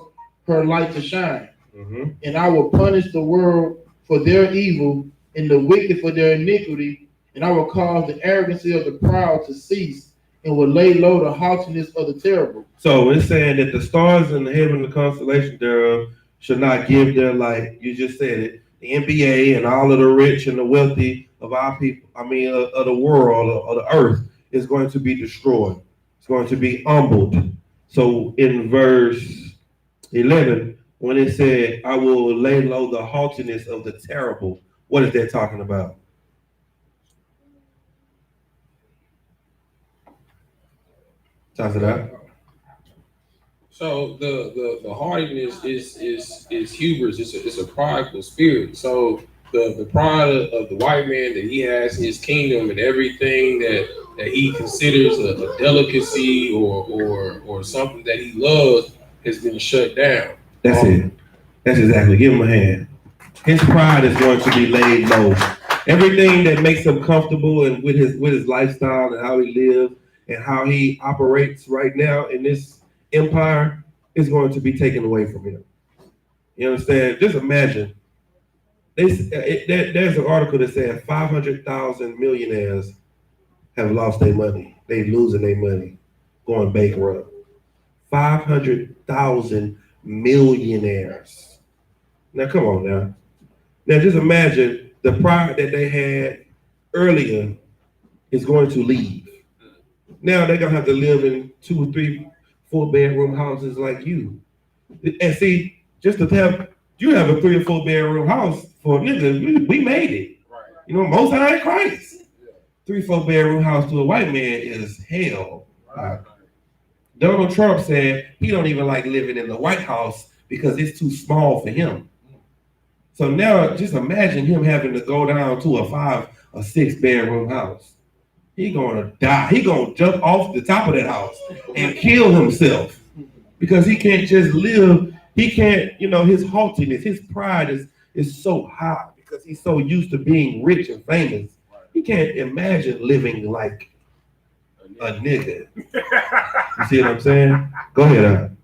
her light to shine. Mm-hmm. And I will punish the world for their evil, and the wicked for their iniquity, and I will cause the arrogancy of the proud to cease, and will lay low the haughtiness of the terrible. So it's saying that the stars in the heaven, the constellation thereof, should not give their light. You just said it. The NBA and all of the rich and the wealthy of our people, of the world, of the earth, is going to be destroyed. It's going to be humbled. So in verse 11, when it said, I will lay low the haughtiness of the terrible, what is that talking about? Toss it out. So the haughtiness is hubris. It's a prideful spirit. So the pride of the white man that he has his kingdom and everything that he considers a delicacy or something that he loves has been shut down. That's it. That's exactly. Give him a hand. His pride is going to be laid low. Everything that makes him comfortable and with his lifestyle and how he lives and how he operates right now in this empire is going to be taken away from him. You understand? Just imagine. There's an article that said 500,000 millionaires have lost their money. They losing their money, going bankrupt. 500,000 millionaires. Now, come on now. Now, just imagine the pride that they had earlier is going to leave. Now they're gonna have to live in 2 or 3, 4 bedroom houses like you. And see, just to have you have a 3 or 4 bedroom house for a nigga, we made it. Right. You know, most high in Christ. 3, 4 bedroom house to a white man is hell. Donald Trump said he don't even like living in the White House because it's too small for him. So now just imagine him having to go down to a 5 or 6 bedroom house. He gonna die. He gonna jump off the top of that house and kill himself because he can't just live. He can't, you know, his haughtiness, his pride is so high because he's so used to being rich and famous. He can't imagine living like a nigga. You see what I'm saying? Go ahead.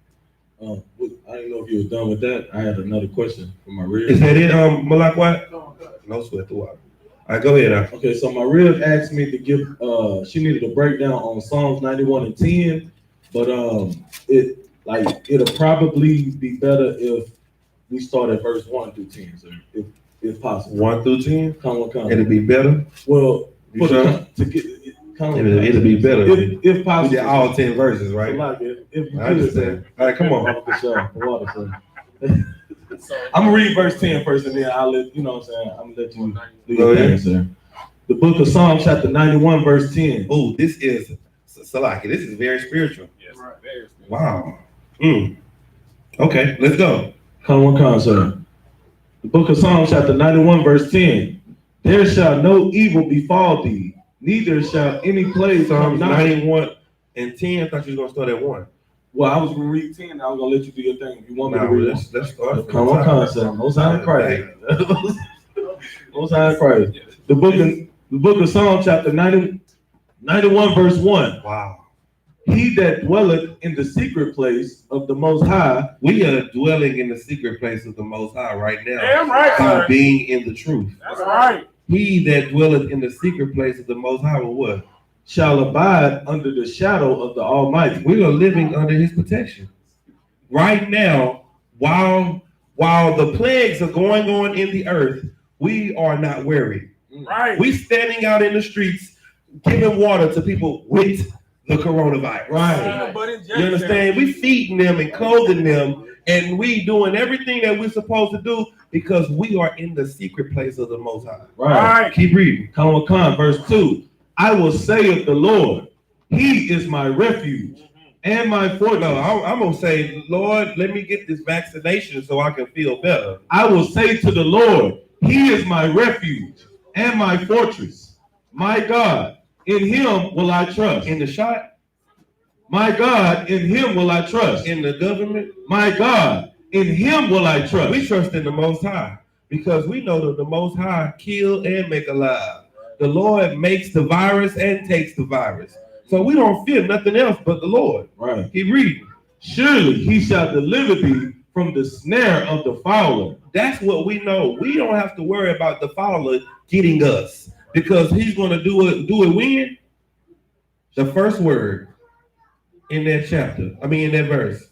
I didn't know if you were done with that. I had another question for my rib. Is that it, Malak White? No sweat the water. All right, go ahead. Okay, so my rib asked me to give, she needed a breakdown on Psalms 91 and 10, but it'll probably be better if we start at verse 1 through 10, sir, if possible. 1 through 10? Come. It'll be better? Well, You sure? to get, It'll be better. If possible. We did all 10 verses, right? If you I could, understand. All right, come on. I'm gonna read verse 10 first, and then I'll let you know what I'm saying. I'm gonna let you do Go your ahead. thing, sir. The book of Psalms, chapter 91, verse 10. Oh, this is Salaki. This is very spiritual. Yes, right. Very spiritual. Wow. Okay, let's go. Come, sir. The book of Psalms, chapter 91, verse 10. There shall no evil befall thee, neither shall any plague come Psalms nigh. 91 and 10. I thought you was gonna start at 1. Well, I was gonna read 10. I was gonna let you do your thing. If you want me to Nah, read let's start. Come, sir. Most High in Christ. Most High in Christ. The book of Psalms, chapter 91, verse 1. Wow. He that dwelleth in the secret place of the Most High. We are dwelling in the secret place of the Most High right now. Damn right, By sir. being in the truth. That's right. He that dwelleth in the secret place of the Most High will what? Shall abide under the shadow of the Almighty. We are living under his protection. Right now, while the plagues are going on in the earth, we are not worried. Right. We standing out in the streets giving water to people with the coronavirus. Right. You understand? We feeding them and clothing them, and we doing everything that we're supposed to do because we are in the secret place of the Most High. Right. Keep reading. Come, verse 2. I will say of the Lord, he is my refuge and my fortress. No, I'm gonna say, Lord, let me get this vaccination so I can feel better. I will say to the Lord, he is my refuge and my fortress. My God, in him will I trust. In the shot, My God, in him will I trust. in the government, My God, in him will I trust. we trust in the Most High because we know that the Most High kill and make alive. The Lord makes the virus and takes the virus. So we don't fear nothing else but the Lord. Right. Keep reading. Surely he shall deliver thee from the snare of the fowler. That's what we know. We don't have to worry about the fowler getting us because he's going to do it when? The first word in that chapter. In that verse.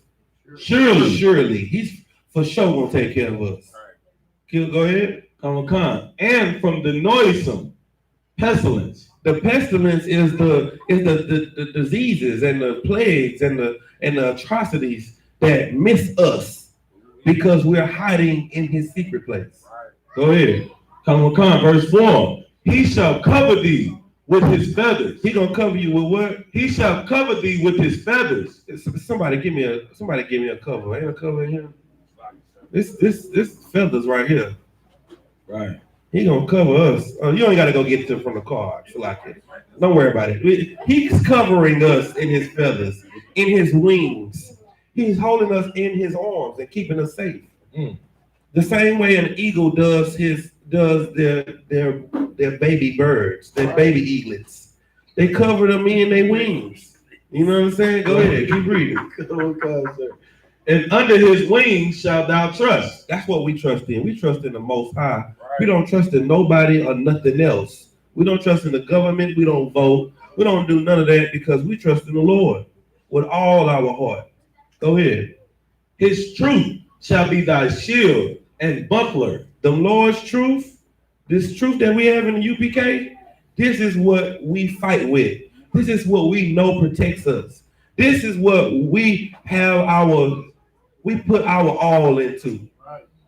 Surely. He's for sure going to take care of us. Go ahead. Come. And from the noisome pestilence. The pestilence is the diseases and the plagues and the atrocities that miss us because we're hiding in his secret place. Go ahead. Come, verse 4. He shall cover thee with his feathers. He gonna cover you with what? He shall cover thee with his feathers. Somebody give me a cover. Ain't a cover in here? This feathers right here. Right. He gonna cover us. You ain't gotta go get them from the car. Don't worry about it. He's covering us in his feathers, in his wings. He's holding us in his arms and keeping us safe. The same way an eagle does their baby birds, their baby eaglets. They cover them in their wings. You know what I'm saying? Go ahead, keep reading. And under his wings shalt thou trust. That's what we trust in. We trust in the Most High. We don't trust in nobody or nothing else. We don't trust in the government. We don't vote. We don't do none of that because we trust in the Lord with all our heart. Go ahead. His truth shall be thy shield and buckler. The Lord's truth, this truth that we have in the UPK, this is what we fight with. This is what we know protects us. This is what we put our all into.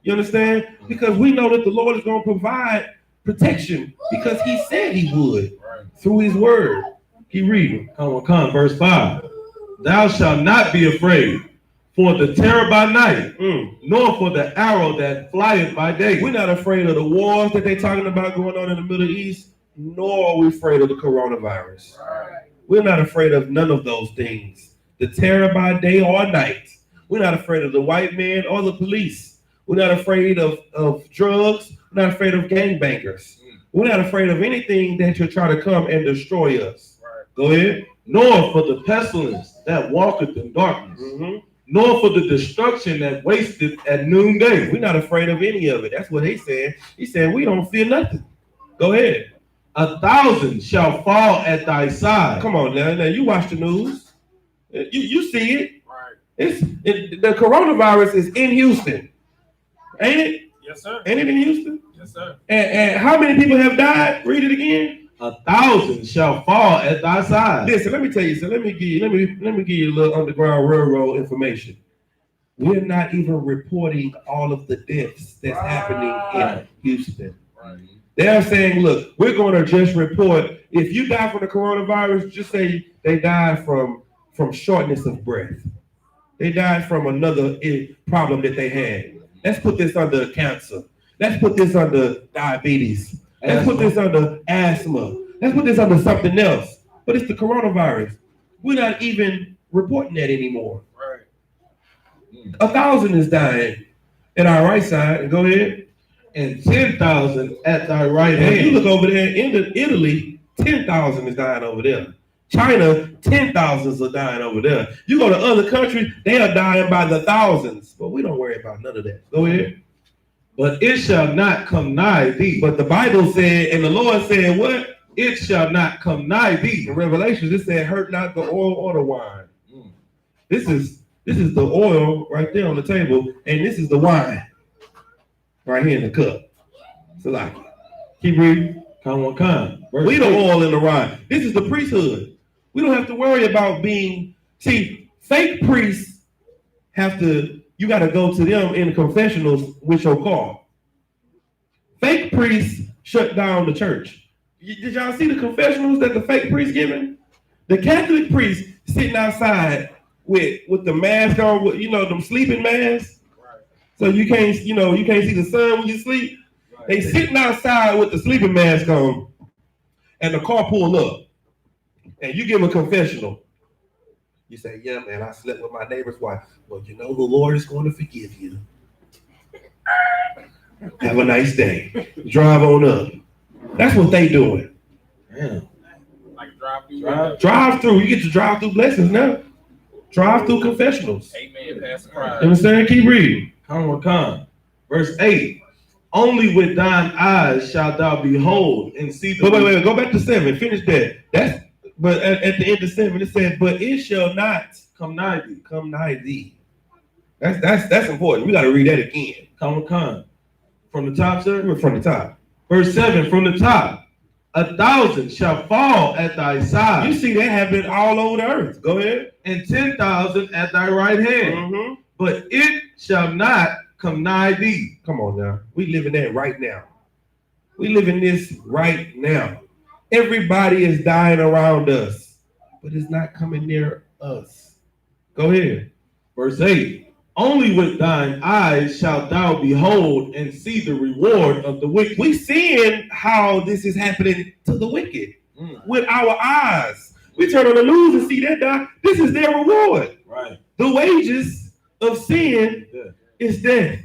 You understand? Because we know that the Lord is going to provide protection because he said he would through his word. Keep reading. Come, verse 5. Thou shalt not be afraid for the terror by night, nor for the arrow that flieth by day. We're not afraid of the wars that they're talking about going on in the Middle East, nor are we afraid of the coronavirus. We're not afraid of none of those things. The terror by day or night. We're not afraid of the white man or the police. We're not afraid of drugs. We're not afraid of gangbangers. We're not afraid of anything that you'll try to come and destroy us. Go ahead. Nor for the pestilence that walketh in darkness, nor for the destruction that wasteth at noonday. We're not afraid of any of it. That's what he said. He said, we don't fear nothing. Go ahead. 1,000 shall fall at thy side. Come on now you watch the news. You see it. The coronavirus is in Houston. Ain't it? Yes, sir. Ain't it in Houston? Yes, sir. And how many people have died? Read it again. 1,000 shall fall at thy side. Listen, let me tell you something. Let me give you a little Underground Railroad information. We're not even reporting all of the deaths that's happening in Houston. They're saying, look, we're going to just report if you die from the coronavirus, just say they died from shortness of breath. They died from another problem that they had. Let's put this under cancer. Let's put this under diabetes. Let's put this under asthma. Let's put this under something else. But it's the coronavirus. We're not even reporting that anymore. 1,000 is dying at our right side. Go ahead. And 10,000 at thy right hand. You look over there in Italy, 10,000 is dying over there. China, 10,000s are dying over there. You go to other countries, they are dying by the thousands. But we don't worry about none of that. Go ahead. But it shall not come nigh thee. But the Bible said, and the Lord said, what? It shall not come nigh thee. In Revelations, it said, hurt not the oil or the wine. This is the oil right there on the table, and this is the wine right here in the cup. So like, keep reading. Come. We the oil and the wine. This is the priesthood. We don't have to worry about fake priests you got to go to them in the confessionals with your car. Fake priests shut down the church. Did y'all see the confessionals that the fake priests giving? The Catholic priests sitting outside with the mask on, with, them sleeping masks. So you can't see the sun when you sleep. They sitting outside with the sleeping mask on, and the car pull up, and you give a confessional. You say, yeah, man, I slept with my neighbor's wife. Well, the Lord is going to forgive you. Have a nice day. Drive on up. That's what they doing. Yeah. Like drive-through. Drive-through. You get your drive-through blessings now. Drive-through confessionals. Amen. Pastor Pride. You understand? Keep reading. Come. Verse 8. Only with thine eyes shalt thou behold and see the... Wait. Go back to 7. Finish that. But at the end of 7, it said, but it shall not come nigh thee. Come nigh thee. That's important. We got to read that again. Come. From the top, sir? From the top. Verse 7, from the top. 1,000 shall fall at thy side. You see that happen all over the earth. Go ahead. And 10,000 at thy right hand. But it shall not come nigh thee. Come on now. We live in that right now. We live in this right now. Everybody is dying around us, but it's not coming near us. Go ahead. Verse 8. Only with thine eyes shalt thou behold and see the reward of the wicked. We seeing how this is happening to the wicked with our eyes. We turn on the news and see that die. This is their reward. Right. The wages of sin is death.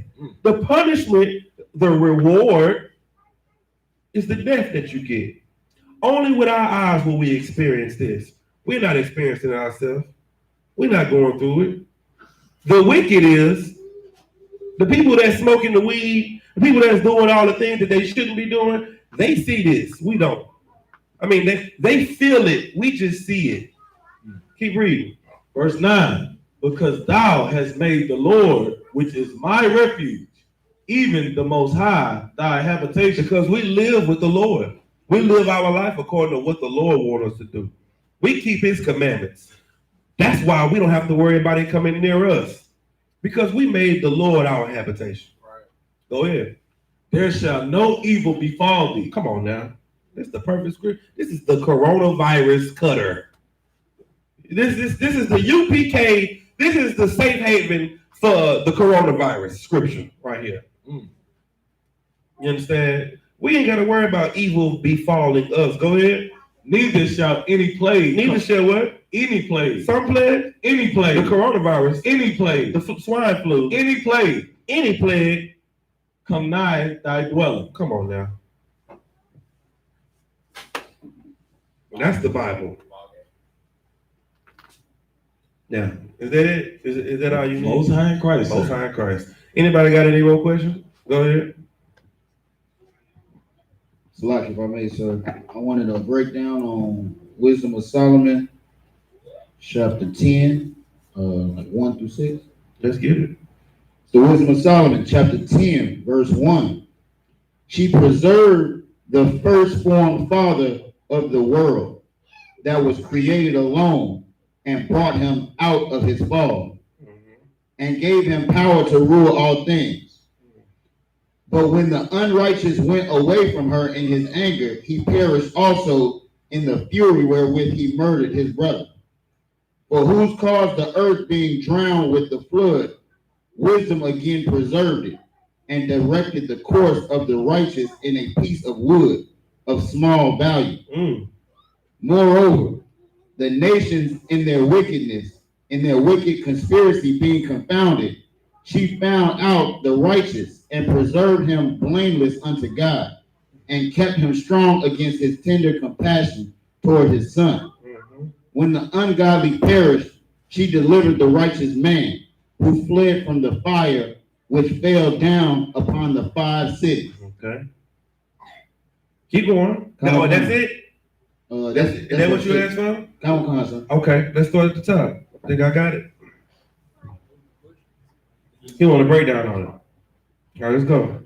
The punishment, the reward, is the death that you get. Only with our eyes will we experience this. We're not experiencing it ourselves. We're not going through it. The wicked is the people that's smoking the weed, the people that's doing all the things that they shouldn't be doing. They see this. We don't. I mean, they feel it. We just see it. Keep reading. Verse 9. Because thou hast made the Lord, which is my refuge, even the Most High, thy habitation. Because we live with the Lord. We live our life according to what the Lord wants us to do. We keep his commandments. That's why we don't have to worry about it coming near us. Because we made the Lord our habitation. Right. Go ahead. There shall no evil befall thee. Come on now. This is the perfect script. This is the coronavirus cutter. This is the UPK. This is the safe haven for the coronavirus scripture right here. You understand? We ain't got to worry about evil befalling us. Go ahead. Neither shall any plague. Neither shall what? Any plague. Some plague. Any plague. The coronavirus. Any plague. The swine flu. Any plague. Any plague. Come nigh thy dwelling. Come on now. That's the Bible. Yeah. Is that it? Is that all you need? Most High in Christ. Most High in Christ. Anybody got any more questions? Go ahead. Salaki, if I may, sir. I wanted a breakdown on Wisdom of Solomon, chapter 10, like 1 through 6. Let's get it. The Wisdom of Solomon, chapter 10, verse 1. She preserved the firstborn father of the world that was created alone and brought him out of his fall and gave him power to rule all things. But when the unrighteous went away from her in his anger, he perished also in the fury wherewith he murdered his brother. For whose cause the earth being drowned with the flood, wisdom again preserved it, and directed the course of the righteous in a piece of wood of small value. Moreover, the nations in their wickedness, in their wicked conspiracy being confounded, she found out the righteous and preserved him blameless unto God, and kept him strong against his tender compassion toward his son. When the ungodly perished, she delivered the righteous man, who fled from the fire which fell down upon the 5 cities. Okay. Keep going. No, that's it? Is that what you asked for? Come on, son. Okay, let's start at the top. I think I got it. You want a breakdown on it? All right, let's go.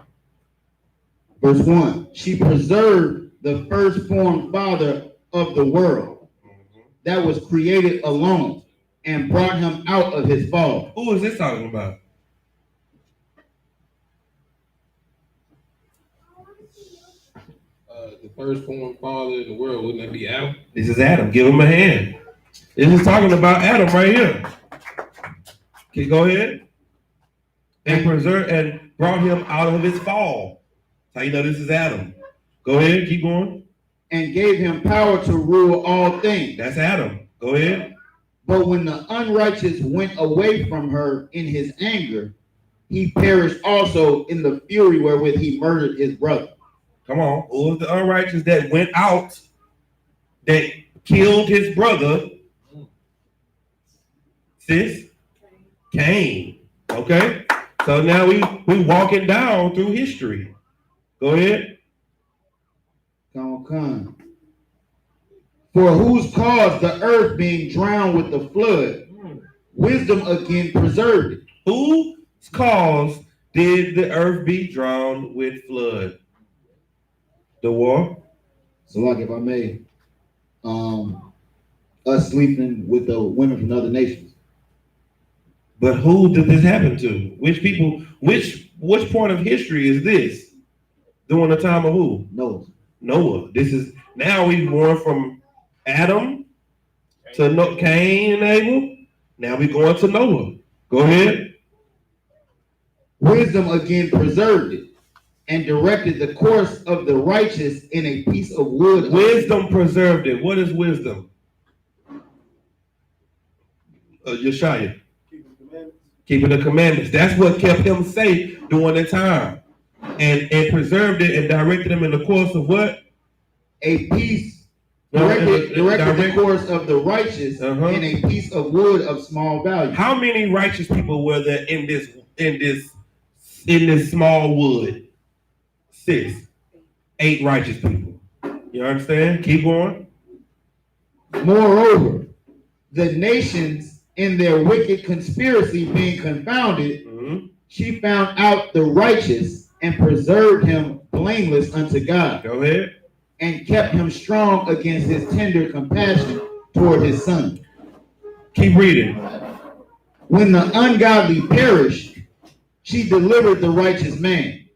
Verse 1. She preserved the firstborn father of the world that was created alone and brought him out of his fall. Who is this talking about? The firstborn father in the world, wouldn't that be Adam? This is Adam. Give him a hand. This is talking about Adam right here. Okay, go ahead. And preserve and brought him out of his fall. That's how you know this is Adam. Go ahead, keep going. And gave him power to rule all things. That's Adam. Go ahead. But when the unrighteous went away from her in his anger, he perished also in the fury wherewith he murdered his brother. Come on. Who was the unrighteous that went out, that killed his brother? Sis? Cain. Okay? So now we walking down through history. Go ahead. Come. For whose cause the earth being drowned with the flood, wisdom again preserved it. Whose cause did the earth be drowned with flood? The war? So like if I may, us sleeping with the women from other nations. But who did this happen to? Which people, which point of history is this? During the time of who? Noah. This is, now we've gone from Adam to Cain and Abel. Now we're going to Noah. Go ahead. Wisdom again preserved it and directed the course of the righteous in a piece of wood. Wisdom preserved it. What is wisdom? Yeshaya. Keeping the commandments. That's what kept him safe during the time. And preserved it and directed him in the course of what? A piece. Directed the course of the righteous in a piece of wood of small value. How many righteous people were there in this small wood? 6. 8 righteous people. You understand? Keep going. Moreover, the nations in their wicked conspiracy being confounded, she found out the righteous and preserved him blameless unto God. Go ahead. And kept him strong against his tender compassion toward his son. Keep reading. When the ungodly perished, she delivered the righteous man,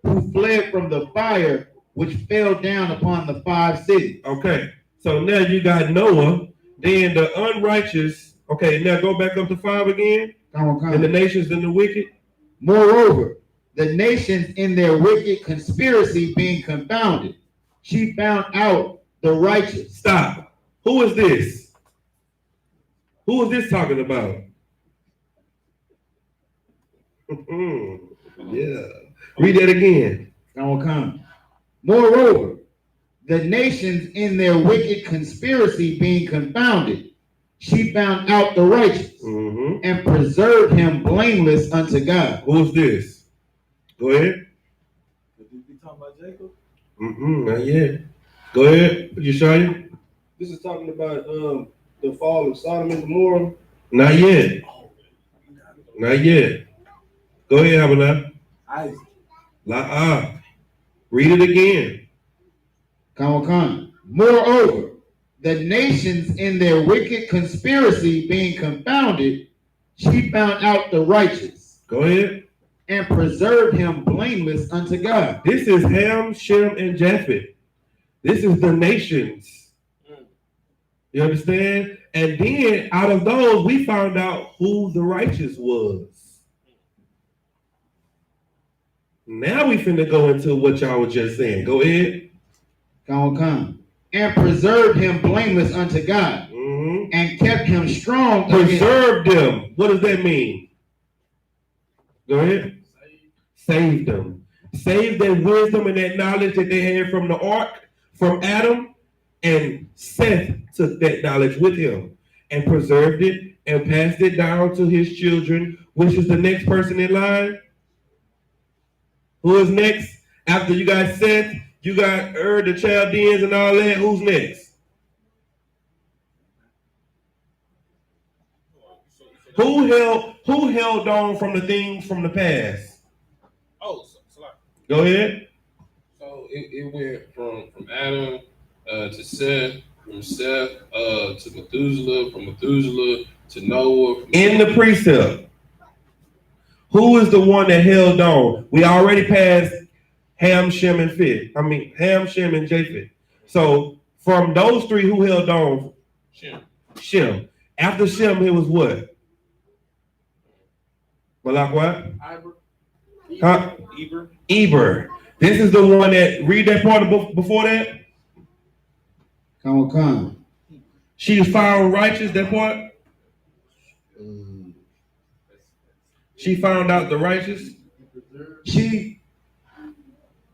who fled from the fire which fell down upon the 5 cities. Okay, so now you got Noah, then the unrighteous. Okay, now go back up to 5 again. And the nations and the wicked. Moreover, the nations in their wicked conspiracy being confounded, she found out the righteous. Stop. Who is this? Who is this talking about? Yeah. Read that again. Moreover, the nations in their wicked conspiracy being confounded, she found out the righteous and preserved him blameless unto God. Who's this? Go ahead. You talking about Jacob? Not yet. Go ahead. Yeshaya. This is talking about the fall of Sodom and Gomorrah. Not yet. Not yet. Go ahead, Havana. Isaac. Read it again. Moreover, the nations in their wicked conspiracy being confounded, she found out the righteous. Go ahead. And preserved him blameless unto God. This is Ham, Shem, and Japheth. This is the nations. You understand? And then out of those, we found out who the righteous was. Now we finna go into what y'all were just saying. Go ahead. And preserved him blameless unto God. And kept him strong. Preserved him. What does that mean? Go ahead. Saved them. Saved their wisdom and that knowledge that they had from the ark, from Adam, and Seth took that knowledge with him and preserved it and passed it down to his children, which is the next person in line. Who is next? After you got Seth, you got the Chaldeans and all that. Who's next? Who held on from the things from the past? Go ahead. So it went from Adam to Seth, from Seth to Methuselah, from Methuselah to Noah. In the precept, who is the one that held on? We already passed Ham, Shem, and Japheth. So from those three, who held on? Shem. After Shem, it was what? Malak what? Eber. This is the one that, read that part before that. She was found righteous, that part. She found out the righteous.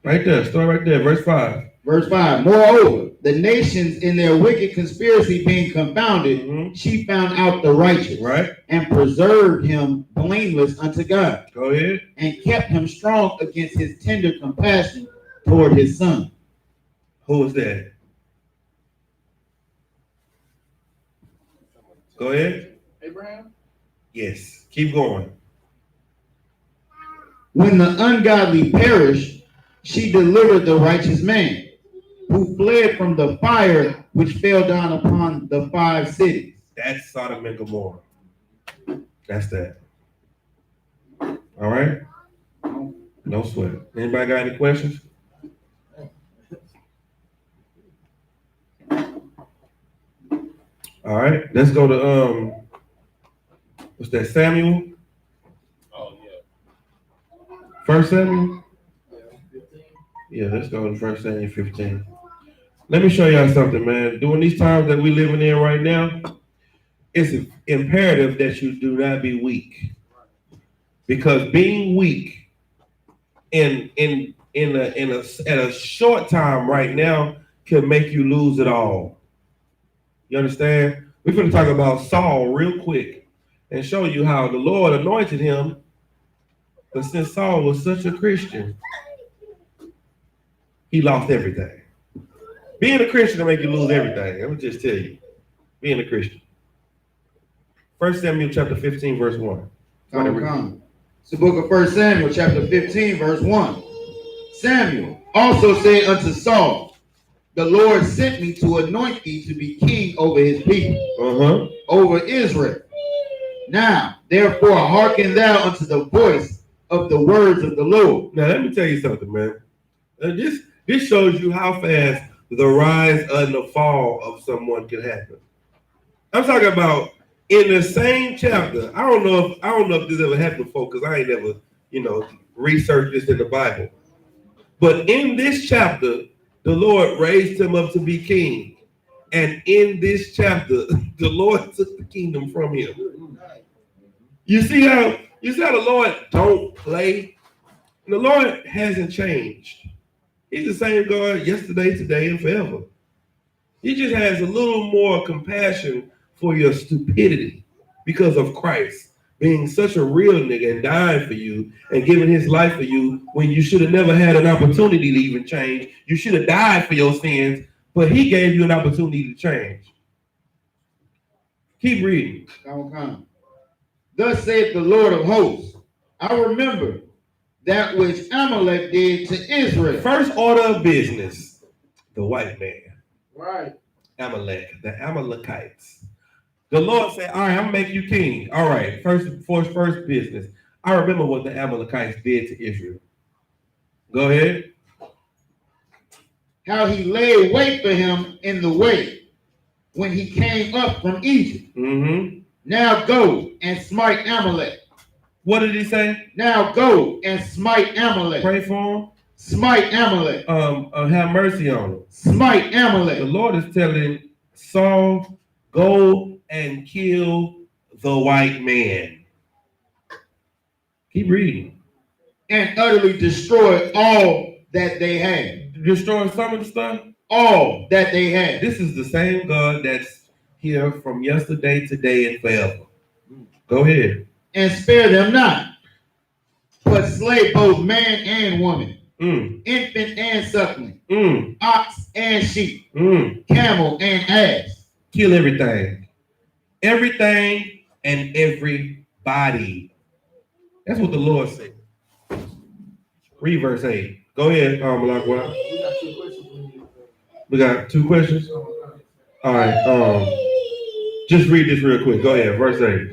Right there, start right there, verse 5. Verse 5. Moreover, the nations in their wicked conspiracy being confounded, she found out the righteous. Right. And preserved him blameless unto God. Go ahead. And kept him strong against his tender compassion toward his son. Who was that? Go ahead. Abraham? Yes. Keep going. When the ungodly perished, she delivered the righteous man, who fled from the fire which fell down upon the 5 cities. That's Sodom and Gomorrah. That's that. All right? No sweat. Anybody got any questions? All right, let's go to what's that, Samuel? Oh yeah. 1 Samuel? Yeah, let's go to 1 Samuel 15. Let me show y'all something, man. During these times that we're living in right now, it's imperative that you do not be weak. Because being weak at a short time right now can make you lose it all. You understand? We're going to talk about Saul real quick and show you how the Lord anointed him. But since Saul was such a Christian, he lost everything. Being a Christian will make you lose everything. Let me just tell you. Being a Christian. 1 Samuel chapter 15, verse 1. It's the book of 1 Samuel chapter 15, verse 1. Samuel also said unto Saul, the Lord sent me to anoint thee to be king over his people, over Israel. Now, therefore, hearken thou unto the voice of the words of the Lord. Now, let me tell you something, man. This shows you how fast the rise and the fall of someone can happen. I'm talking about in the same chapter. I don't know if this ever happened before because I ain't never, researched this in the Bible. But in this chapter, the Lord raised him up to be king. And in this chapter, the Lord took the kingdom from him. You see how the Lord don't play? The Lord hasn't changed. He's the same God yesterday, today, and forever. He just has a little more compassion for your stupidity because of Christ being such a real nigga and dying for you and giving his life for you when you should have never had an opportunity to even change. You should have died for your sins, but he gave you an opportunity to change. Keep reading. Thus saith the Lord of hosts, I remember that which Amalek did to Israel. First order of business, the white man. Right. Amalek, the Amalekites. The Lord said, all right, I'm gonna make you king. All right, first business. I remember what the Amalekites did to Israel. Go ahead. How he laid wait for him in the way when he came up from Egypt. Now go and smite Amalek. What did he say? Now go and smite Amalek. Pray for him. Smite Amalek. Have mercy on him. Smite Amalek. The Lord is telling Saul, go and kill the white man. Keep reading. And utterly destroy all that they had. Destroy some of the stuff? All that they had. This is the same God that's here from yesterday, today, and forever. Go ahead. And spare them not, but slay both man and woman, infant and suckling, ox and sheep, camel and ass. Kill everything. Everything and everybody. That's what the Lord said. Read verse 8. Go ahead, Malakwa. We got two questions. All right. Just read this real quick. Go ahead. Verse 8.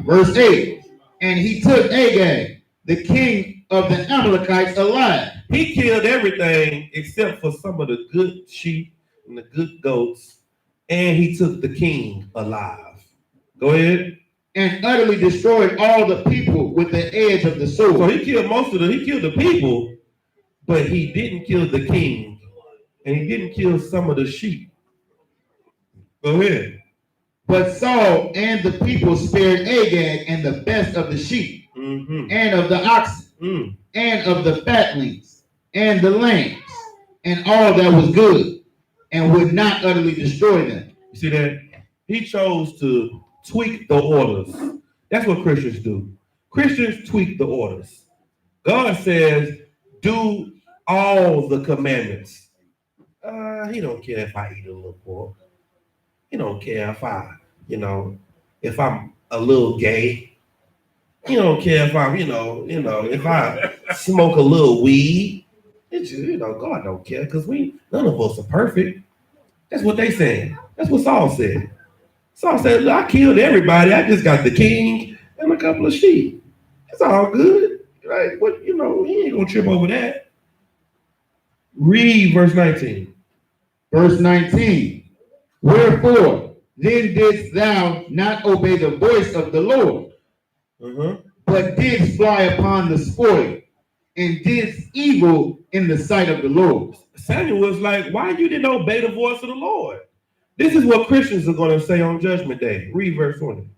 Verse 8. And he took Agag, the king of the Amalekites, alive. He killed everything except for some of the good sheep and the good goats, and he took the king alive. Go ahead. And utterly destroyed all the people with the edge of the sword. So he killed he killed the people, but he didn't kill the king, and he didn't kill some of the sheep. Go ahead. But Saul and the people spared Agag and the best of the sheep, and of the oxen, and of the fatlings, and the lambs, and all that was good, and would not utterly destroy them. You see that? He chose to tweak the orders. That's what Christians do. Christians tweak the orders. God says, do all the commandments. He don't care if I eat a little pork. He don't care if if I'm a little gay. He don't care if I'm, if I smoke a little weed. It's just, God don't care because none of us are perfect. That's what they saying. That's what Saul said. Saul said, look, I killed everybody. I just got the king and a couple of sheep. It's all good. Like, what, he ain't gonna trip over that. Read verse 19. Verse 19. Wherefore, then didst thou not obey the voice of the Lord, but didst fly upon the spoil, and didst evil in the sight of the Lord. Samuel was like, why you didn't obey the voice of the Lord? This is what Christians are going to say on Judgment Day. Read verse 20.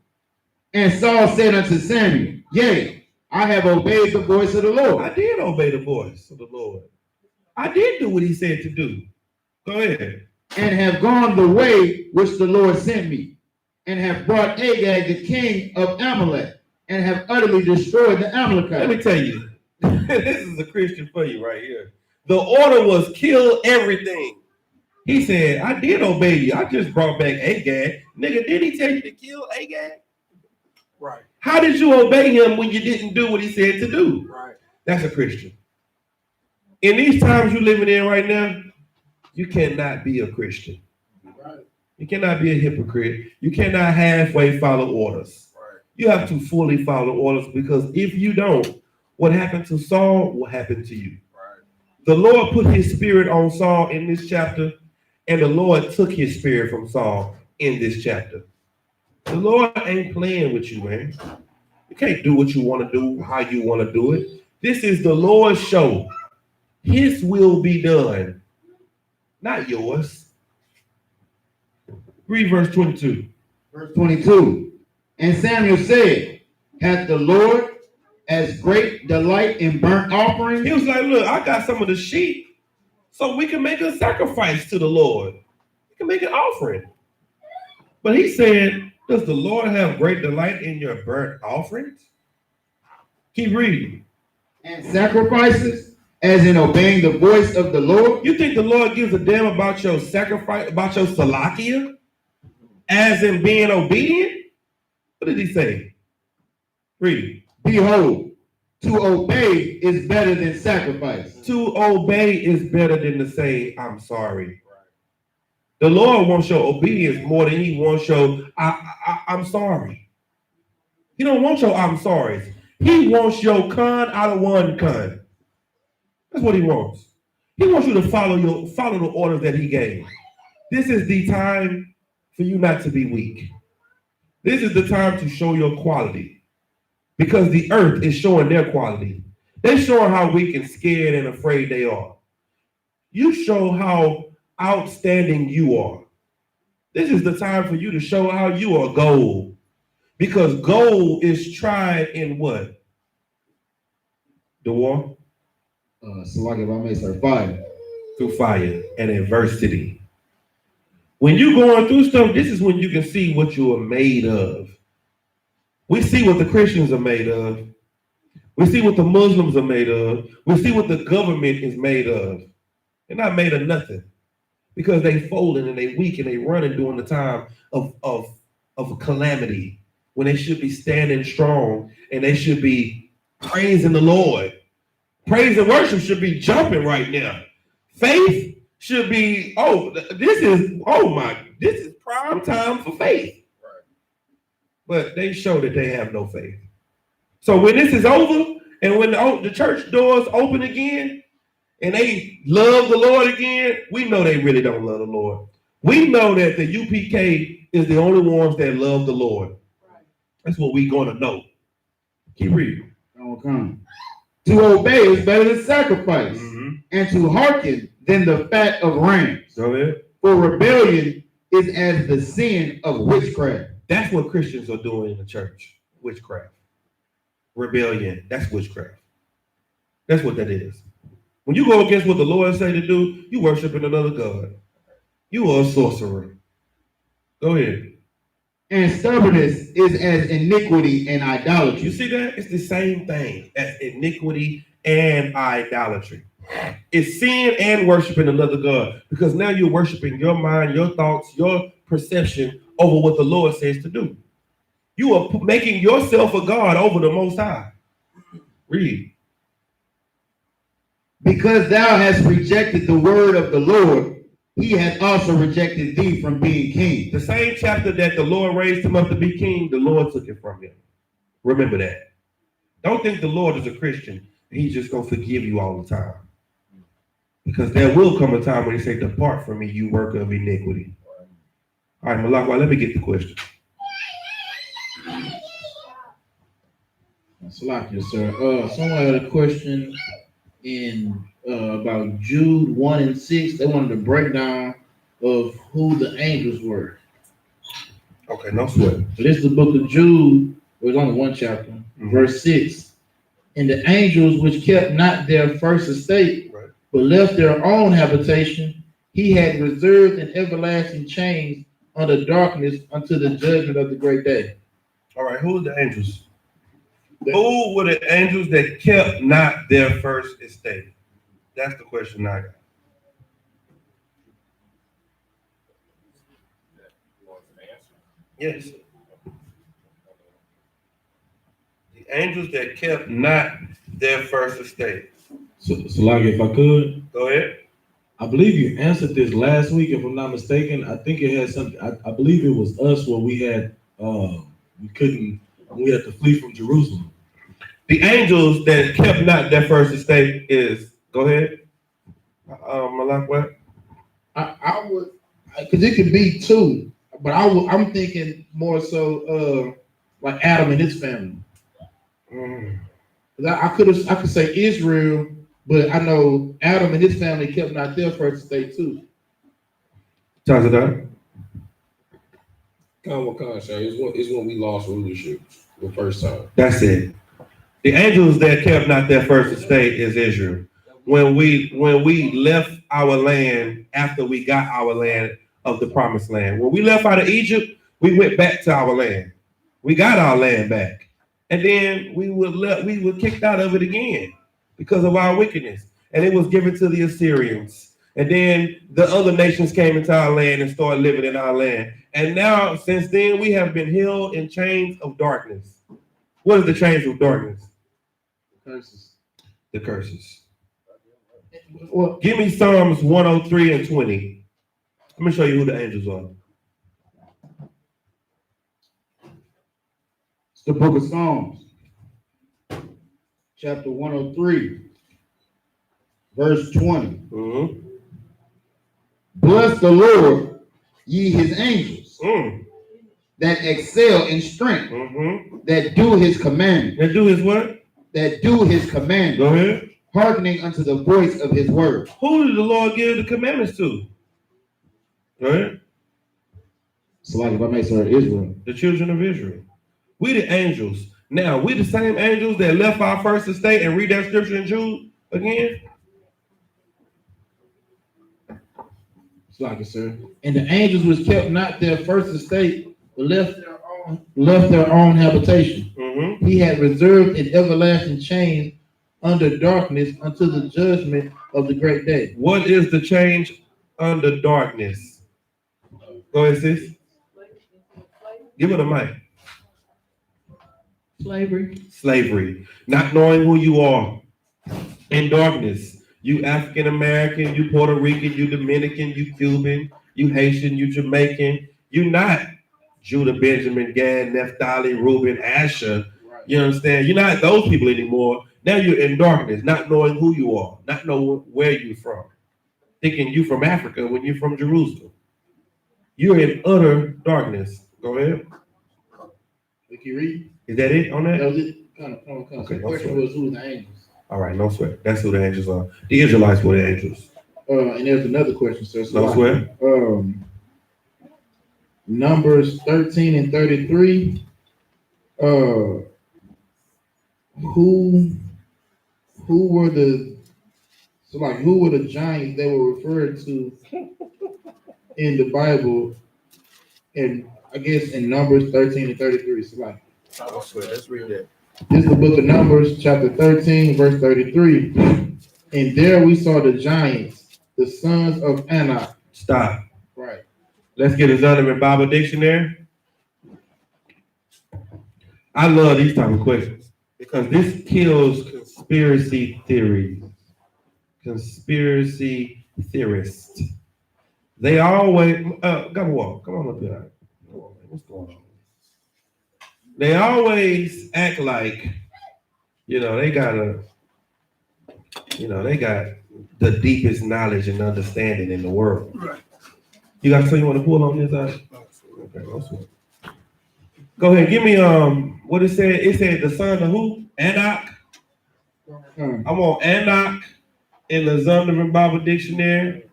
And Saul said unto Samuel, yea, I have obeyed the voice of the Lord. I did obey the voice of the Lord. I did do what he said to do. Go ahead. And have gone the way which the Lord sent me, and have brought Agag the king of Amalek, and have utterly destroyed the Amalekites. Let me tell you, this is a Christian for you right here. The order was kill everything. He said, I did obey you. I just brought back Agag. Nigga, did he tell you to kill Agag? Right. How did you obey him when you didn't do what he said to do? Right. That's a Christian. In these times you're living in right now, you cannot be a Christian. You cannot be a hypocrite. You cannot halfway follow orders. You have to fully follow orders, because if you don't, what happened to Saul will happen to you. The Lord put his spirit on Saul in this chapter, and the Lord took his spirit from Saul in this chapter. The Lord ain't playing with you, man. You can't do what you want to do, how you want to do it. This is the Lord's show. His will be done, not yours. Read verse 22. Verse 22. And Samuel said, hath the Lord as great delight in burnt offerings? He was like, look, I got some of the sheep, so we can make a sacrifice to the Lord. We can make an offering. But he said, does the Lord have great delight in your burnt offerings? Keep reading. And sacrifices, as in obeying the voice of the Lord? You think the Lord gives a damn about your sacrifice, about your salakia? As in being obedient? What did he say? Read. Behold, to obey is better than sacrifice. To obey is better than to say, I'm sorry. The Lord wants your obedience more than he wants your, I'm sorry. He don't want your I'm sorry. He wants your con out of one con. That's what he wants. He wants you to follow the orders that he gave. This is the time for you not to be weak. This is the time to show your quality, because the earth is showing their quality. They're showing how weak and scared and afraid they are. You show how outstanding you are. This is the time for you to show how you are gold, because gold is tried in what? The war? Salaki, if I may, sir, fire. Through fire and adversity. When you're going through stuff, this is when you can see what you are made of. We see what the Christians are made of. We see what the Muslims are made of. We see what the government is made of. They're not made of nothing, because they folding and they weak and they running during the time of a calamity, when they should be standing strong and they should be praising the Lord. Praise and worship should be jumping right now. Faith should be, this is prime time for faith. Right. But they show that they have no faith. So when this is over, and when the church doors open again, and they love the Lord again, we know they really don't love the Lord. We know that the UPK is the only ones that love the Lord. Right. That's what we're going to know. Keep reading. Okay. To obey is better than sacrifice, and to hearken than the fat of rams. Go ahead. For rebellion is as the sin of witchcraft. That's what Christians are doing in the church. Witchcraft. Rebellion. That's witchcraft. That's what that is. When you go against what the Lord say to do, you worshiping another God. You are a sorcerer. Go ahead. And stubbornness is as iniquity and idolatry. You see that? It's the same thing as iniquity and idolatry. It's sin and worshiping another God, because now you're worshiping your mind, your thoughts, your perception over what the Lord says to do. You are making yourself a God over the Most High. Read. Because thou hast rejected the word of the Lord, he hath also rejected thee from being king. The same chapter that the Lord raised him up to be king, the Lord took it from him. Remember that. Don't think the Lord is a Christian. He's just going to forgive you all the time. Because there will come a time when he say, depart from me, you worker of iniquity. All right, Malak, let me get the question. Salakia, sir. Someone had a question in about Jude 1 and 6. They wanted a breakdown of who the angels were. Okay, no sweat. So this is the book of Jude. There's only one chapter, verse 6. And the angels which kept not their first estate, right, but left their own habitation, he had reserved in everlasting chains under darkness unto the judgment of the great day. All right, who are the angels? Who were the angels that kept not their first estate? That's the question I got. Yes. The angels that kept not their first estate. So like, if I could, go ahead. I believe you answered this last week, if I'm not mistaken. I think it had something. I believe it was us where we had we had to flee from Jerusalem. The angels that kept not their first estate is, go ahead. Malak, what? I would, because it could be two, but I'm thinking more so like Adam and his family. I could say Israel, but I know Adam and his family kept not their first estate too. Sounds it up. Sir. It's when we lost rulership the first time. That's it. The angels that kept not their first estate is Israel. When we left our land after we got our land of the promised land. When we left out of Egypt, we went back to our land. We got our land back. And then we were kicked out of it again because of our wickedness. And it was given to the Assyrians. And then the other nations came into our land and started living in our land. And now, since then, we have been held in chains of darkness. What is the chains of darkness? Curses. The curses. Well, Give me Psalms 103 and 20. Let me show you who the angels are. It's the book of Psalms, chapter 103, verse 20. Mm-hmm. Bless the Lord, ye his angels, Mm. that excel in strength, Mm-hmm. that do his commandment, And do his what? that do his commandment, Go ahead. hearkening unto the voice of his word. Who did the Lord give the commandments to? Go ahead. So like if I may say Israel. The children of Israel. We the angels. Now, we the same angels that left our first estate and read that scripture in Jude again? it's like it, sir. And the angels which kept not their first estate, but left their own habitation. Mm-hmm. He had reserved an everlasting chain under darkness unto the judgment of the great day. What is the change under darkness? Go ahead, sis. Give it a mic. Slavery. Not knowing who you are. In darkness. You African American, you Puerto Rican, you Dominican, you Cuban, you Haitian, you Jamaican. You not Judah, Benjamin, Gad, Naphtali, Reuben, Asher. You understand? You're not those people anymore. Now you're in darkness, not knowing who you are, not knowing where you're from. Thinking you from Africa when you're from Jerusalem. You're in utter darkness. Go ahead. Can you read? Is that it on that? That was it. Kind of. Okay, The no question sweat. was who are the angels? All right, no sweat. That's who the angels are. The Israelites were the angels. And there's another question, sir. So No sweat. Numbers 13 and 33. Who were the giants that were referred to in the Bible? And I guess in Numbers 13 and 33. So like, Let's read that. this is the book of Numbers, chapter 13, verse 33. And there we saw the giants, the sons of Anak. Stop. Right. Let's get a Zondervan Bible dictionary. I love these type of questions because this kills conspiracy theories. Conspiracy theorists. They always, gotta walk. Come on up here. What's going on? They always act like, they got the deepest knowledge and understanding in the world. Right. You got something you want to pull on this side? Okay, awesome. Go ahead, give me what it said. It said the son of who? Anak. I want Anak in the Zondervan Bible Dictionary.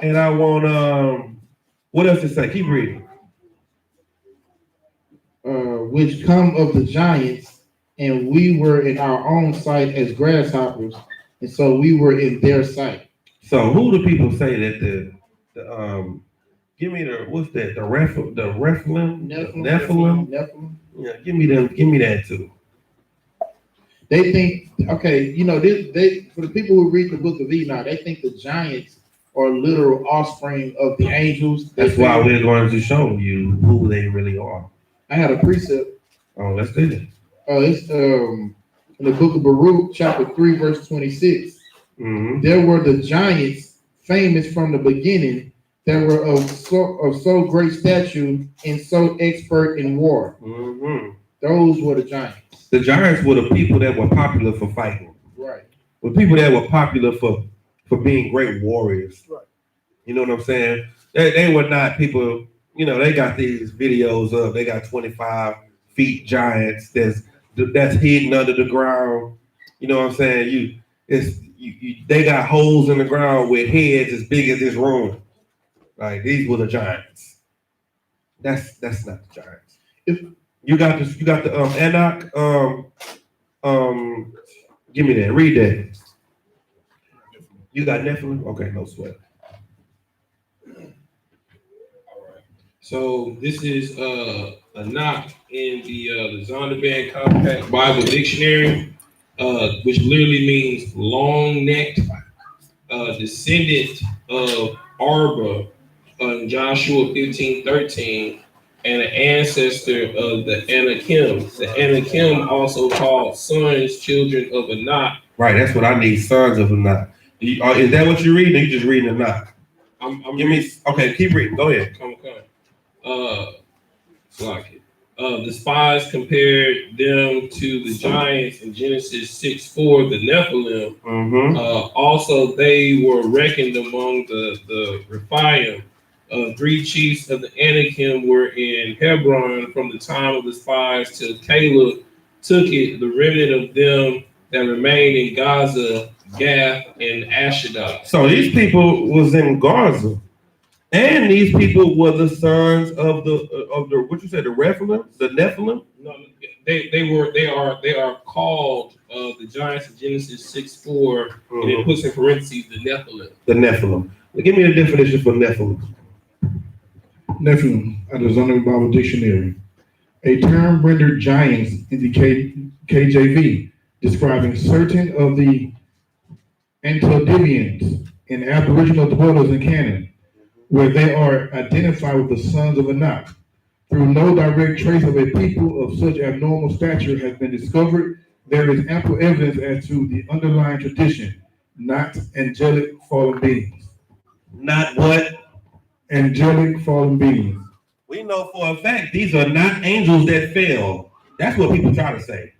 And I want what else it say? Keep reading. Which come of the giants, and we were in our own sight as grasshoppers, and so we were in their sight. So who do people say that the give me the what's that? The Nephilim? Nephilim. Yeah, give me that too. They think, okay, they for the people who read the book of Enoch, they think the giants are literal offspring of the angels. That's why we're going to show you who they really are. I had a precept. Oh, let's do it. It's in the book of Baruch, chapter 3, verse 26. Mm-hmm. There were the giants famous from the beginning, that were of so great stature and so expert in war. Mm-hmm. Those were the giants. The giants were the people that were popular for fighting. Right. The people that were popular for being great warriors. Right. You know what I'm saying? They were not people, you know, they got these videos of, they got 25 feet giants that's hidden under the ground. You know what I'm saying? They got holes in the ground with heads as big as this room. Like, these were the giants. That's not the giants. If you got the Enoch, give me that. Read that. You got Nephilim? Okay, no sweat. So this is a knock in the Zondervan Compact Bible Dictionary, which literally means long-necked, descendant of Arba in Joshua 15:13, and an ancestor of the Anakim. The Anakim, also called sons, children of Anak. Right, that's what I need, sons of Anak. Is that what you're reading, or you just reading Anak? Okay, keep reading, go ahead. Come. The spies compared them to the giants in Genesis 6:4, the Nephilim. Mm-hmm. Also, they were reckoned among the Rephaim. 3 chiefs of the Anakim were in Hebron from the time of the spies till Caleb took it. The remnant of them that remained in Gaza, Gath, and Ashdod. So these people was in Gaza. And these people were the sons of the what you said, the Rephaim, the Nephilim? No, they are called the giants of Genesis 6:4, and it puts in parentheses the Nephilim. The Nephilim. Give me the definition for Nephilim. Nephilim, out of the Zondervan Bible Dictionary, a term rendered giants in the KJV, describing certain of the Antediluvians and Aboriginal dwellers in Canaan, where they are identified with the sons of Anak. Through no direct trace of a people of such abnormal stature has been discovered, there is ample evidence as to the underlying tradition, not angelic fallen beings. Not what? Angelic fallen beings. We know for a fact these are not angels that fell. That's what people try to say.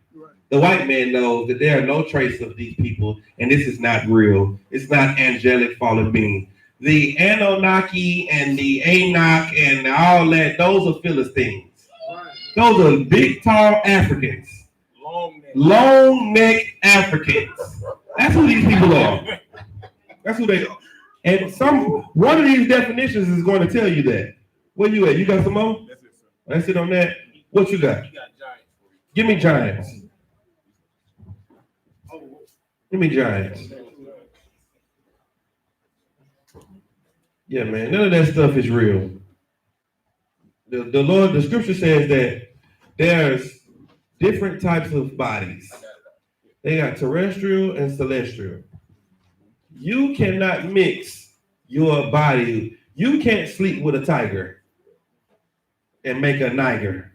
The white man knows that there are no trace of these people, and this is not real. It's not angelic fallen beings. The Anunnaki and the Enoch and all that, those are Philistines. Those are big, tall Africans. Long neck Africans. That's who these people are. That's who they are. And one of these definitions is going to tell you that. Where you at? You got some more? That's it on that. What you got? Give me giants. Give me giants. Yeah, man, none of that stuff is real. The scripture says that there's different types of bodies. They got terrestrial and celestial. You cannot mix your body. You can't sleep with a tiger and make a niger.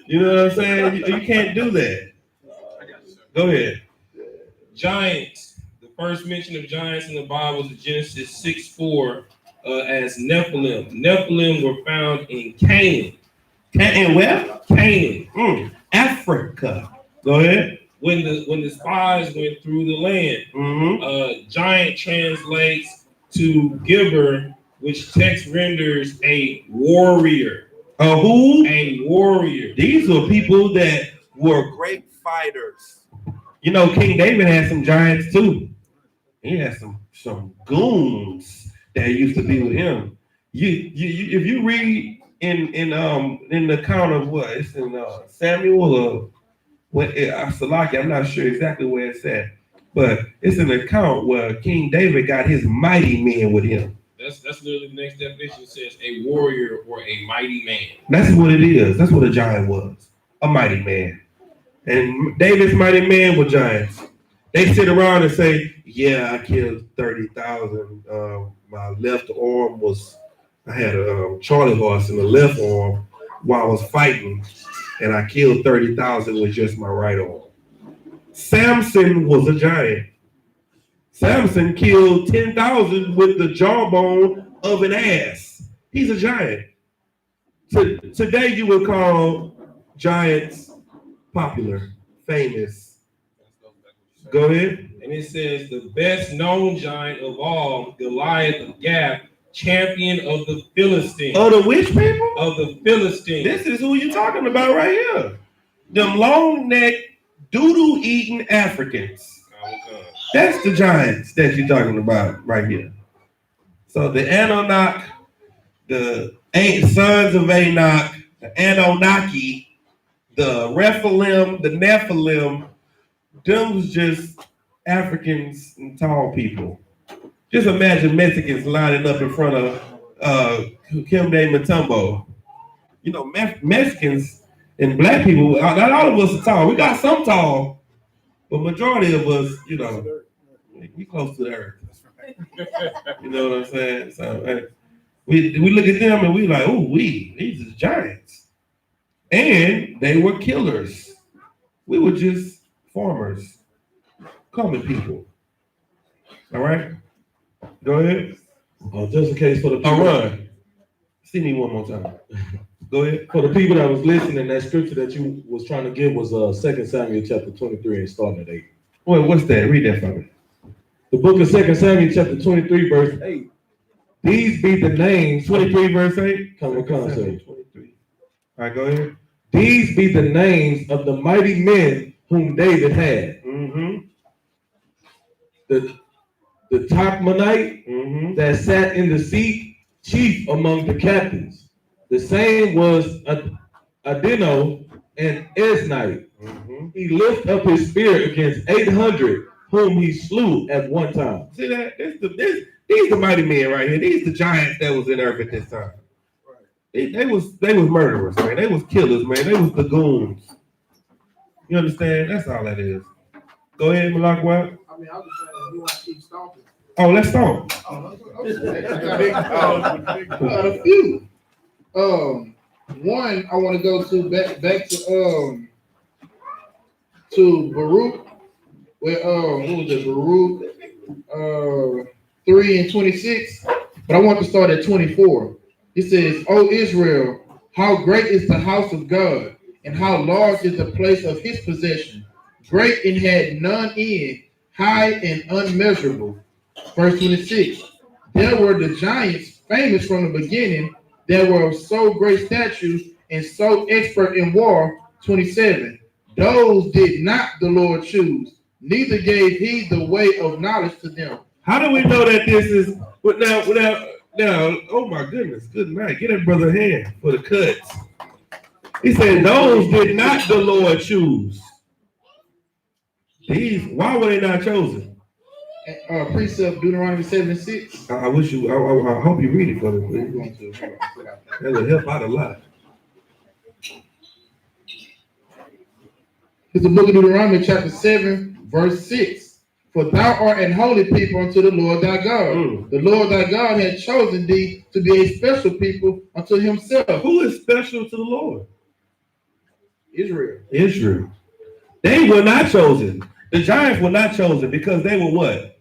You know what I'm saying? You can't do that. Go ahead. Giants. The first mention of giants in the Bible is Genesis 6:4 as Nephilim. Nephilim were found in Canaan. And where? Canaan. Africa. Go ahead. When the spies went through the land, giant translates to giver, which text renders a warrior. A who? A warrior. These were people that were great fighters. You know, King David had some giants too. He had some goons that used to be with him. If you read in the account of what it's in Samuel or Salaki, I'm not sure exactly where it's at, but it's an account where King David got his mighty men with him. That's literally the next definition. It says a warrior or a mighty man. That's what it is. That's what a giant was, a mighty man. And David's mighty men were giants. They sit around and say, yeah, I killed 30,000. My left arm I had a Charlie horse in the left arm while I was fighting, and I killed 30,000 with just my right arm. Samson was a giant. Samson killed 10,000 with the jawbone of an ass. He's a giant. Today you would call giants popular, famous. Go ahead. And it says the best known giant of all, Goliath of Gath, champion of the Philistines. Oh, the which people? Of the Philistines. This is who you talking about right here. Them long neck, doodle eating Africans. That's the giants that you're talking about right here. So the Anunnaki, the sons of Enoch, the Anunnaki, the Rephaim, the Nephilim, them was just Africans and tall people. Just imagine Mexicans lining up in front of Kim De Matumbo. You know, Mexicans and black people, not all of us are tall. We got some tall, but majority of us, you know, we close to the earth. You know what I'm saying? So we look at them and we like, oh, these are giants. And they were killers. We were just farmers, common people. All right? Go ahead. Just in case for the people. All right. See me one more time. Go ahead. For the people that was listening, that scripture that you was trying to give was 2 Samuel chapter 23 and starting at 8. Wait, what's that? Read that for me. The book of 2 Samuel chapter 23 verse 8. These be the names. 23 verse 8? Come. 23. All right, go ahead. These be the names of the mighty men whom David had. Mm-hmm. The Tachmonite that sat in the seat, chief among the captains. The same was Adino and Esnite. He lifted up his spear against 800, whom he slew at one time. See that? These the mighty men right here. These the giants that was in earth at this time. They was murderers, man. They was killers, man. They was the goons. You understand? That's all that is. Go ahead, Malak. What? I mean, I was just saying, you want to keep stomping. Oh, let's stomp. A few. One I want to go to back to Baruch, where what was it, Baruch 3:26. But I want to start at 24. It says, "O Israel, how great is the house of God, and how large is the place of his possession, great and had none end, high and unmeasurable." Verse 26. There were the giants famous from the beginning, that were of so great statues and so expert in war. 27. Those did not the Lord choose, neither gave he the way of knowledge to them. How do we know that this is now? Oh my goodness, good night. Get that brother a hand for the cuts. He said, those did not the Lord choose. These, why were they not chosen? Precept Deuteronomy 7:6. I wish you, I hope you read it for me, please. That'll help out a lot. It's the book of Deuteronomy, chapter 7, verse 6. For thou art an holy people unto the Lord thy God. The Lord thy God hath chosen thee to be a special people unto himself. Who is special to the Lord? Israel. They were not chosen. The giants were not chosen because they were what?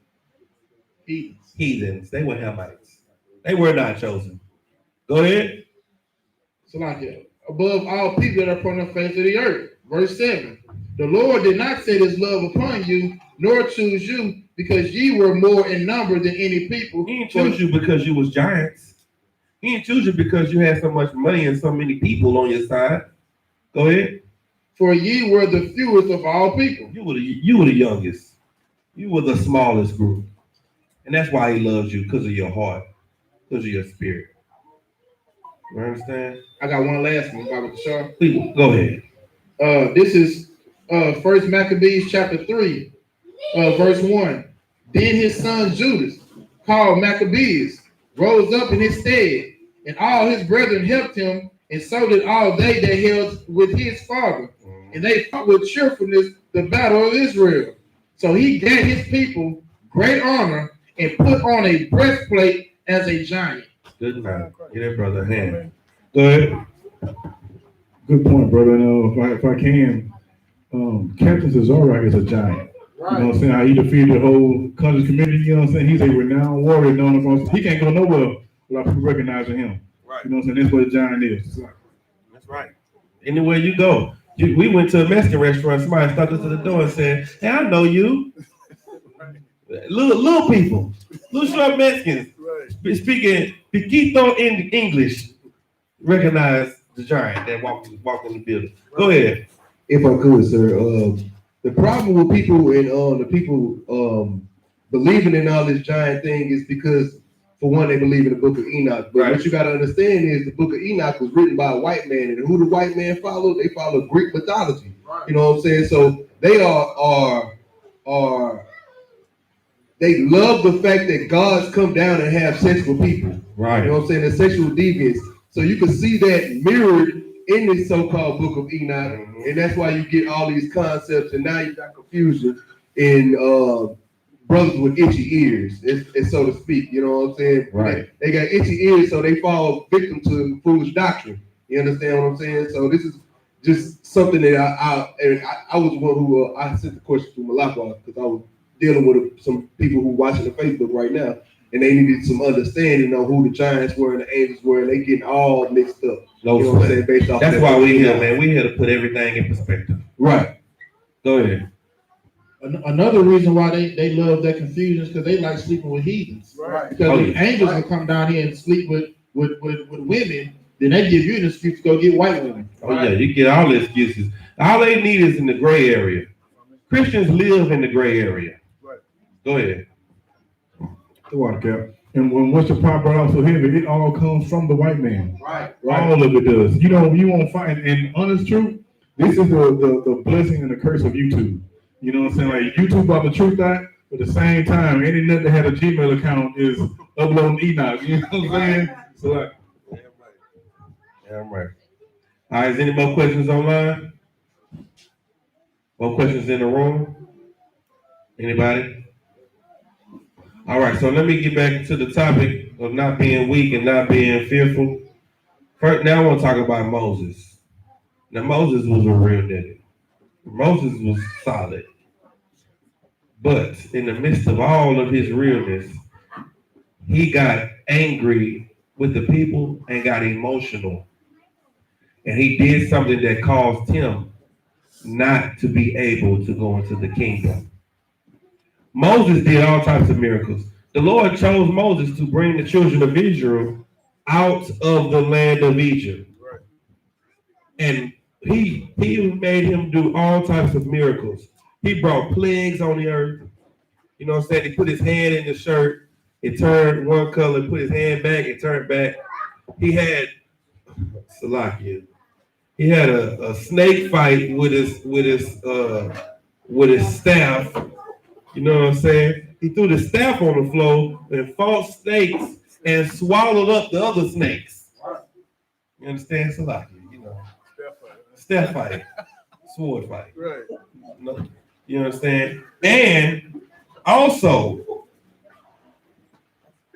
Heathens. They were Hamites. They were not chosen. Go ahead. So like that. Above all people that are upon the face of the earth. Verse 7. The Lord did not set his love upon you, nor choose you, because ye were more in number than any people. He didn't choose you because you was giants. He didn't choose you because you had so much money and so many people on your side. Go ahead. For ye were the fewest of all people. You were the youngest. You were the smallest group. And that's why he loves you, because of your heart, because of your spirit. You understand? I got one last one, Bible Shah. Please, go ahead. This is First Maccabees chapter 3, verse 1. Then his son Judas, called Maccabees, rose up in his stead, and all his brethren helped him, and so did all they that held with his father. And they fought with cheerfulness the battle of Israel. So he gave his people great honor and put on a breastplate as a giant. Good night. Get that brother a hand. Go ahead. Good point, brother. If I can, Captain Cesaro is a giant. You know what I'm saying? How he defeated the whole country's community, you know what I'm saying? He's a renowned warrior known amongst, he can't go nowhere without people recognizing him. Right. You know what I'm saying? That's what a giant is. That's right. Anywhere you go. We went to a Mexican restaurant, somebody stopped us at the door and said, hey, I know you. Little people, little short Mexicans, speaking Piquito in English, recognize the giant that walked in the building. Go ahead. If I could, sir. The problem with people and the people believing in all this giant thing is because, for one, they believe in the book of Enoch. But what you got to understand is the book of Enoch was written by a white man, and who the white man followed? They followed Greek mythology. You know what I'm saying? So they they love the fact that gods come down and have sex with people. Right. You know what I'm saying? The sexual deviance. So you can see that mirrored in this so-called book of Enoch, and that's why you get all these concepts, and now you got confusion in brothers with itchy ears, and so to speak. You know what I'm saying? Right. They got itchy ears, so they fall victim to foolish doctrine. You understand what I'm saying? So this is just something that I was one who I sent the question to Malakwa because I was dealing with some people who watching the Facebook right now, and they needed some understanding on who the giants were and the angels were, and they getting all mixed up. No, you know what I'm saying? Based off that's that why we're here, man. We're here to put everything in perspective. Right. Go ahead. Another reason why they love that confusion is because they like sleeping with heathens. Right. Because if angels will come down here and sleep with women, then they give you an excuse to go get white women. Oh yeah, you get all the excuses. All they need is in the gray area. Christians live in the gray area. Right. Go ahead. The water cap. And when what's your part brought out so heavy, it all comes from the white man. Right. All of it does. You won't find, and honest truth, this is the blessing and the curse of YouTube. You know what I'm saying? Like YouTube brought the truth out, but at the same time, any nut that had a Gmail account is uploading Enoch. You know what I'm saying? So like, Yeah, I'm right. All right, is any more questions online? More questions in the room? Anybody? All right, so let me get back to the topic of not being weak and not being fearful. First, now I want to talk about Moses. Now, Moses was a real nigga. Moses was solid. But in the midst of all of his realness, he got angry with the people and got emotional. And he did something that caused him not to be able to go into the kingdom. Moses did all types of miracles. The Lord chose Moses to bring the children of Israel out of the land of Egypt. Right. And he made him do all types of miracles. He brought plagues on the earth. You know what I'm saying? He put his hand in the shirt. It turned one color, put his hand back, it turned back. He had Salakia. He had a snake fight with his staff. You know what I'm saying? He threw the staff on the floor and fought snakes and swallowed up the other snakes. You understand? Salakia, you know. Staff fight. Sword fight. Right. You understand? And also,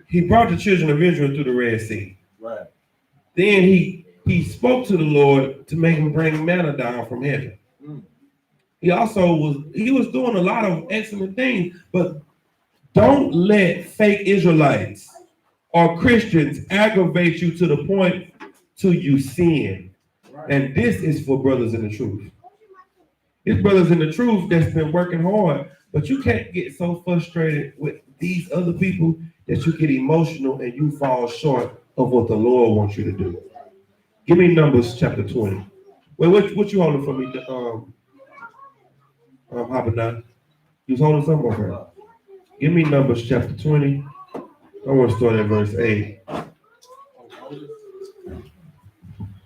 he brought the children of Israel through the Red Sea. Right. Then he spoke to the Lord to make him bring manna down from heaven. He also was doing a lot of excellent things, but don't let fake Israelites or Christians aggravate you to the point to you sin. Right. And this is for brothers in the truth. It's brothers in the truth that's been working hard, but you can't get so frustrated with these other people that you get emotional and you fall short of what the Lord wants you to do. Give me Numbers chapter 20. Wait, what you holding for me? Habana. You was holding something over here. Give me Numbers chapter 20. I want to start at verse 8.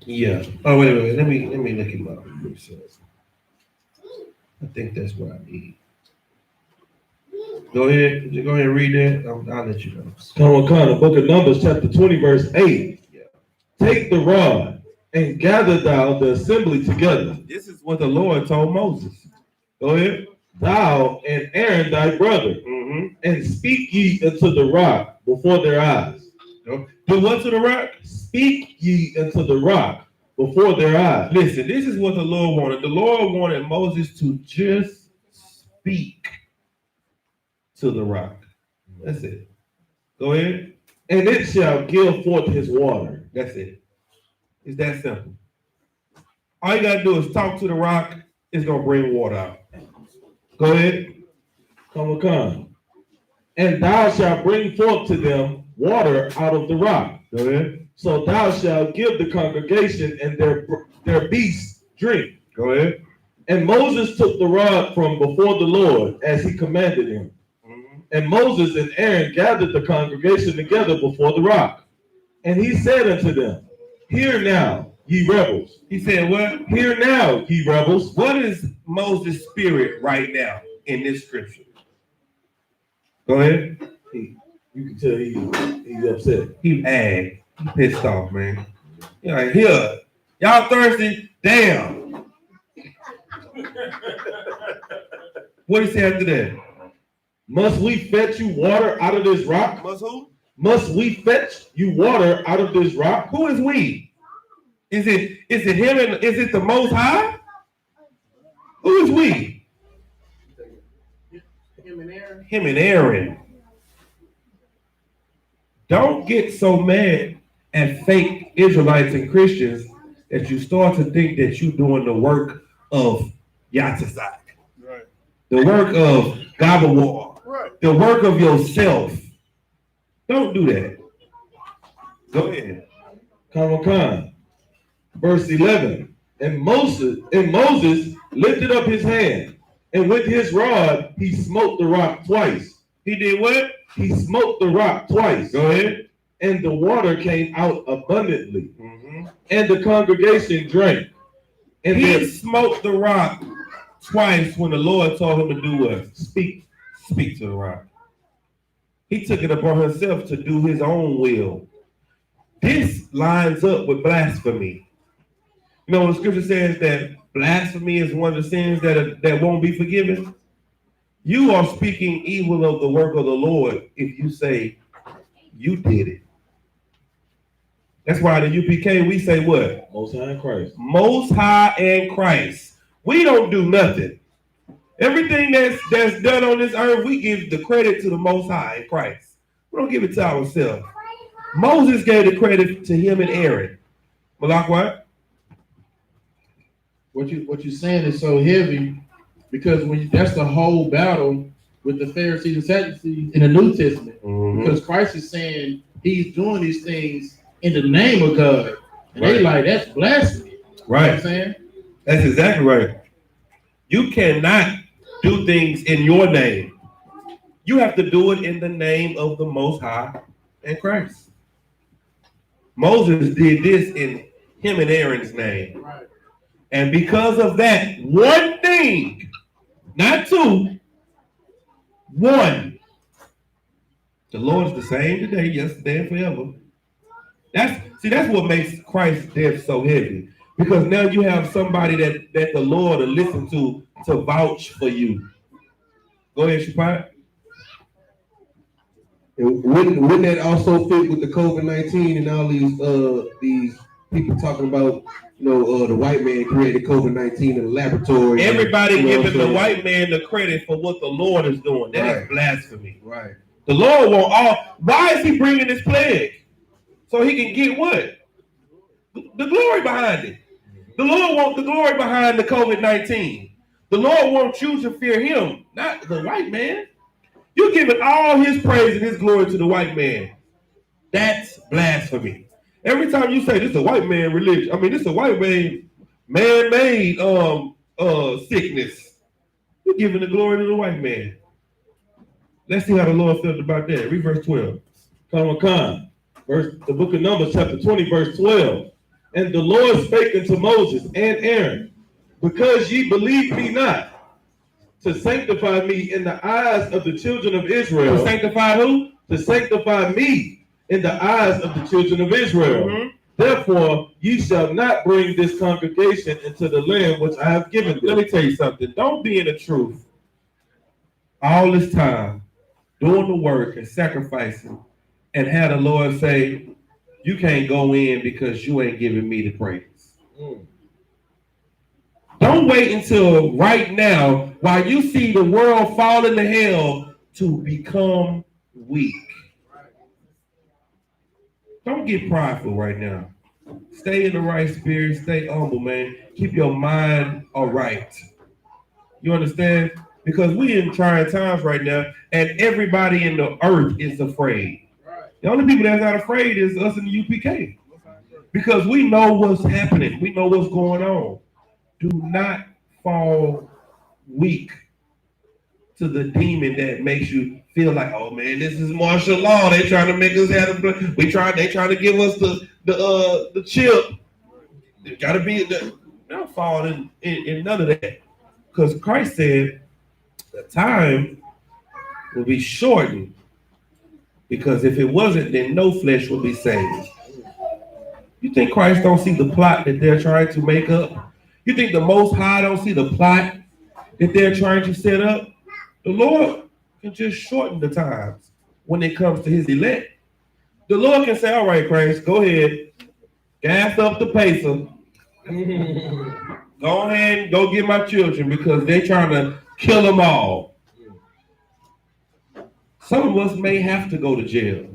Yeah. Oh, wait. Let me look him up. I think that's what I need. Go ahead and read that. I'll let you know. Come on, book of Numbers, chapter 20, verse 8. Yeah. Take the rod and gather thou the assembly together. This is what the Lord told Moses. Go ahead. Thou and Aaron thy brother, and speak ye unto the rock before their eyes. Do what to the rock? Speak ye unto the rock before their eyes. Listen, this is what the Lord wanted. The Lord wanted Moses to just speak to the rock. That's it. Go ahead. And it shall give forth his water. That's it. It's that simple. All you gotta do is talk to the rock. It's gonna bring water out. Go ahead. Come. And thou shalt bring forth to them water out of the rock. Go ahead. So thou shalt give the congregation and their beasts drink. Go ahead. And Moses took the rod from before the Lord as he commanded him. And Moses and Aaron gathered the congregation together before the rock. And he said unto them, Hear now, ye rebels. He said what? Hear now, ye rebels. What is Moses' spirit right now in this scripture? Go ahead. You can tell he's upset. He mad. He pissed off, man. You're like, here, y'all thirsty? Damn. What did he say after that? Must we fetch you water out of this rock? Must who? Must we fetch you water out of this rock? Who is we? Is it him and is it the Most High? Who is we? Him and Aaron. Him and Aaron. Don't get so mad at fake Israelites and Christians that you start to think that you're doing the work of Isupk, Right. the work of Gabawar, Right. the work of yourself. Don't do that. Go ahead. Come. Verse 11. And Moses lifted up his hand, and with his rod he smote the rock twice. He did what? He smote the rock twice. Go ahead. And the water came out abundantly. And the congregation drank. And He then smoked the rock twice when the Lord told him to do what? speak. Speak to the rock. He took it upon himself to do his own will. This lines up with blasphemy. You know, the scripture says that blasphemy is one of the sins that won't be forgiven. You are speaking evil of the work of the Lord if you say you did it. That's why the UPK, we say what? Most High in Christ. Most High and Christ. We don't do nothing. Everything that's done on this earth, we give the credit to the Most High in Christ. We don't give it to ourselves. Moses gave the credit to him and Aaron. Malak, what? What you're saying is so heavy because that's the whole battle with the Pharisees and Sadducees in the New Testament. Because Christ is saying he's doing these things in the name of God. And they like, that's blasphemy. Right. You know what I'm saying? That's exactly right. You cannot do things in your name. You have to do it in the name of the Most High and Christ. Moses did this in him and Aaron's name. Right. And because of that, one thing, not two, one. The Lord is the same today, yesterday, and forever. That's what makes Christ's death so heavy. Because now you have somebody that the Lord will listen to vouch for you. Go ahead, Shapai. And wouldn't that also fit with the COVID-19 and all these people talking about, the white man created COVID-19 in a laboratory? Everybody giving the saying? white man the credit for what the Lord is doing. That is Right. blasphemy. Right. The Lord won't all. Why is he bringing this plague? So he can get what? The glory behind it. The Lord wants the glory behind the COVID-19. The Lord wants you to fear him, not the white man. You're giving all his praise and his glory to the white man. That's blasphemy. Every time you say this is a white man religion, this is a white man-made sickness, you're giving the glory to the white man. Let's see how the Lord felt about that. Read verse 12. Come. The book of Numbers, chapter 20, verse 12. And the Lord spake unto Moses and Aaron, because ye believe me not, to sanctify me in the eyes of the children of Israel. To sanctify who? To sanctify me in the eyes of the children of Israel. Therefore, ye shall not bring this congregation into the land which I have given them. Let me tell you something. Don't be in the truth all this time, doing the work and sacrificing, and have the Lord say, you can't go in because you ain't giving me the praise. Don't wait until right now while you see the world fall into hell to become weak. Don't get prideful right now. Stay in the right spirit. Stay humble, man. Keep your mind all right. You understand? Because we in trying times right now, and everybody in the earth is afraid. The only people that's not afraid is us in the UPK. Because we know what's happening. We know what's going on. Do not fall weak to the demon that makes you feel like, oh man, this is martial law. They trying to make us have they trying to give us the chip. It gotta be don't fall in none of that. Because Christ said the time will be shortened. Because if it wasn't, then no flesh will be saved. You think Christ don't see the plot that they're trying to make up? You think the Most High don't see the plot that they're trying to set up? The Lord can just shorten the times when it comes to his elect. The Lord can say, all right, Christ, go ahead. Gas up the pacer. Go ahead and go get my children because they're trying to kill them all. Some of us may have to go to jail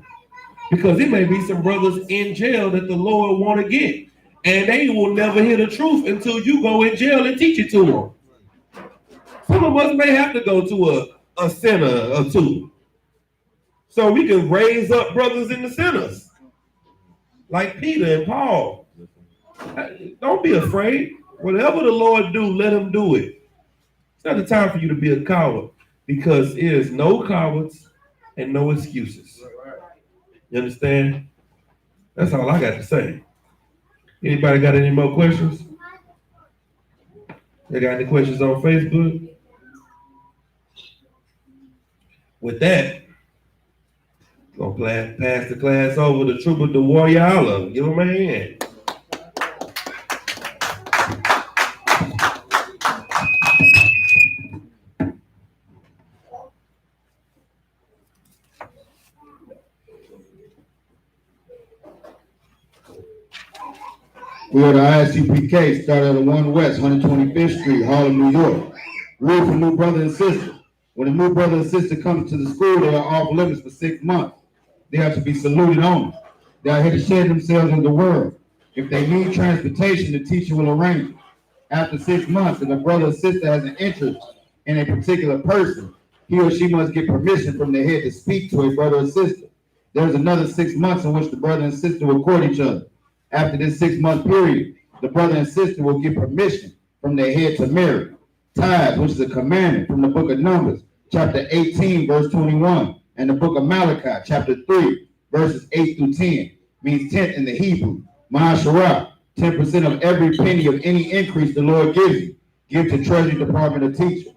because there may be some brothers in jail that the Lord want to get. And they will never hear the truth until you go in jail and teach it to them. Some of us may have to go to a sinner or two. So we can raise up brothers in the sinners. Like Peter and Paul. Don't be afraid. Whatever the Lord do, let him do it. It's not the time for you to be a coward. Because there is no cowards and no excuses. You understand? That's all I got to say. Anybody got any more questions? They got any questions on Facebook? With that, I'm gonna pass the class over to Trooper the YAHANNA. Give him a hand. We are the I.S.U.P.K, started at 1 West, 125th Street, Harlem, New York. Rule for new brother and sister. When a new brother and sister comes to the school, they are off limits for 6 months. They have to be saluted only. They are here to share themselves in the world. If they need transportation, the teacher will arrange it. After 6 months, if a brother or sister has an interest in a particular person, he or she must get permission from their head to speak to a brother or sister. There is another 6 months in which the brother and sister will court each other. After this 6-month period, the brother and sister will get permission from their head to marry. Tithe, which is a commandment from the book of Numbers, chapter 18, verse 21, and the book of Malachi, chapter 3, verses 8 through 10, means tenth in the Hebrew. Ma'asharah, 10% of every penny of any increase the Lord gives you. Give to Treasury Department or teacher.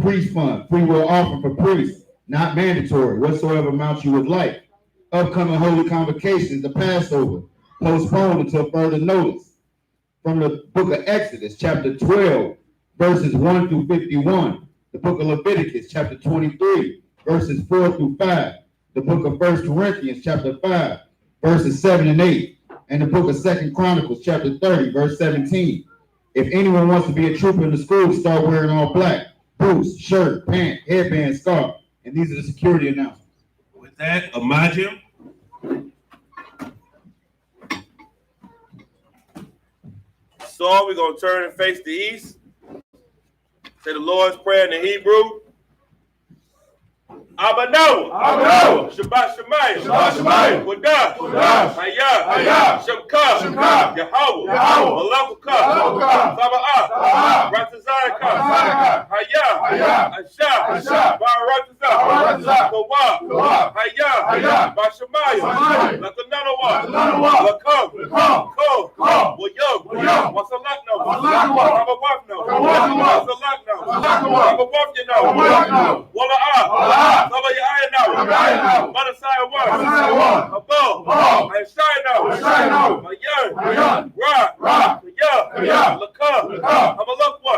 Priest fund, free will offering for priests, not mandatory, whatsoever amount you would like. Upcoming holy convocations, the Passover, postponed until further notice. From the book of Exodus, chapter 12, verses 1 through 51. The book of Leviticus, chapter 23, verses 4 through 5. The book of 1 Corinthians, chapter 5, verses 7 and 8. And the book of 2 Chronicles, chapter 30, verse 17. If anyone wants to be a trooper in the school, start wearing all black. Boots, shirt, pant, headband, scarf. And these are the security announcements. With that, Amajim. So we're going to turn and face the east. Say the Lord's Prayer in the Hebrew. Abanoah. Abanoah. Shabbat Shemayim. Shabbat Shemayim. Wadah. Wadah. Hayah. Shamka. Yahweh. Malakuka. Saba'ah. Ratazayaka. Hayah. Ashah. Baratazah. Kawah. Hayah. Bashamayim. Latananawa. Lakam. Ko. Wayog. Wasalakno. Rabawafno. Wasalakno. Rabawafno. Wala'ah. Cover your eye now. Manasai one. Above. Ayashai Mayan. Ra. Kaya. Lakam. Amalakwa.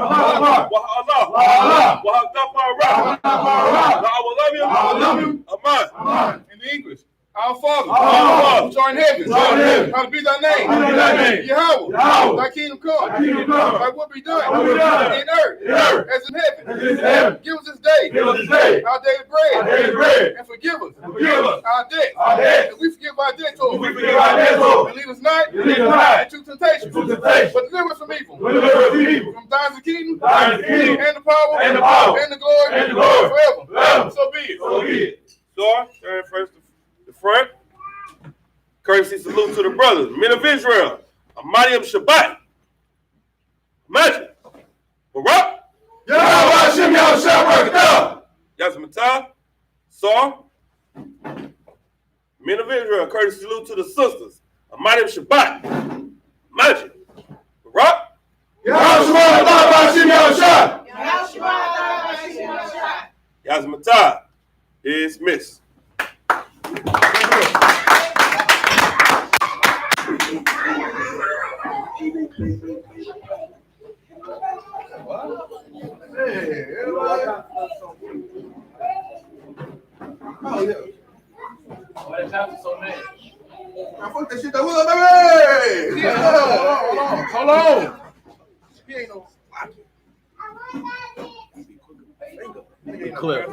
Wahallah. Wahagdapara. I will love you. Aman. In the English, our Father, Our Father, which art in heaven, name. How to be thy name. How to be thy name. Yahweh. Yahweh. Thy kingdom come. Thy kingdom come. Thy will be done. Thy will be done. In earth. As in heaven. As in heaven. Give us this day. Give us this day our daily bread. our daily bread. And forgive us. And forgive us our debts. our debts. And we forgive our debtors. We forgive our debtors. And lead us not And lead us not into temptation. into temptation. But deliver us from evil. Deliver us from evil. From thine is the kingdom. Thine is the kingdom. And the power. And the power. And the glory. And the glory. Forever. Forever. So be it. So be it. Sir, turn first to the front. Courtesy salute to the brothers, men of Israel. Amadiyam Shabbat. Imagine. Barak. Yahweh Hashem Yahushua. Yazmatah. Saw. Men of Israel. Courtesy salute to the sisters. Amadiyam Shabbat. Imagine. Barak. Yahweh Hashem Yahushua. Yazmatah is missed. Oh, yeah. Why the pastor so mad? Now, fuck that shit though. What's up, baby? Yeah, hold on. He ain't no. Clear.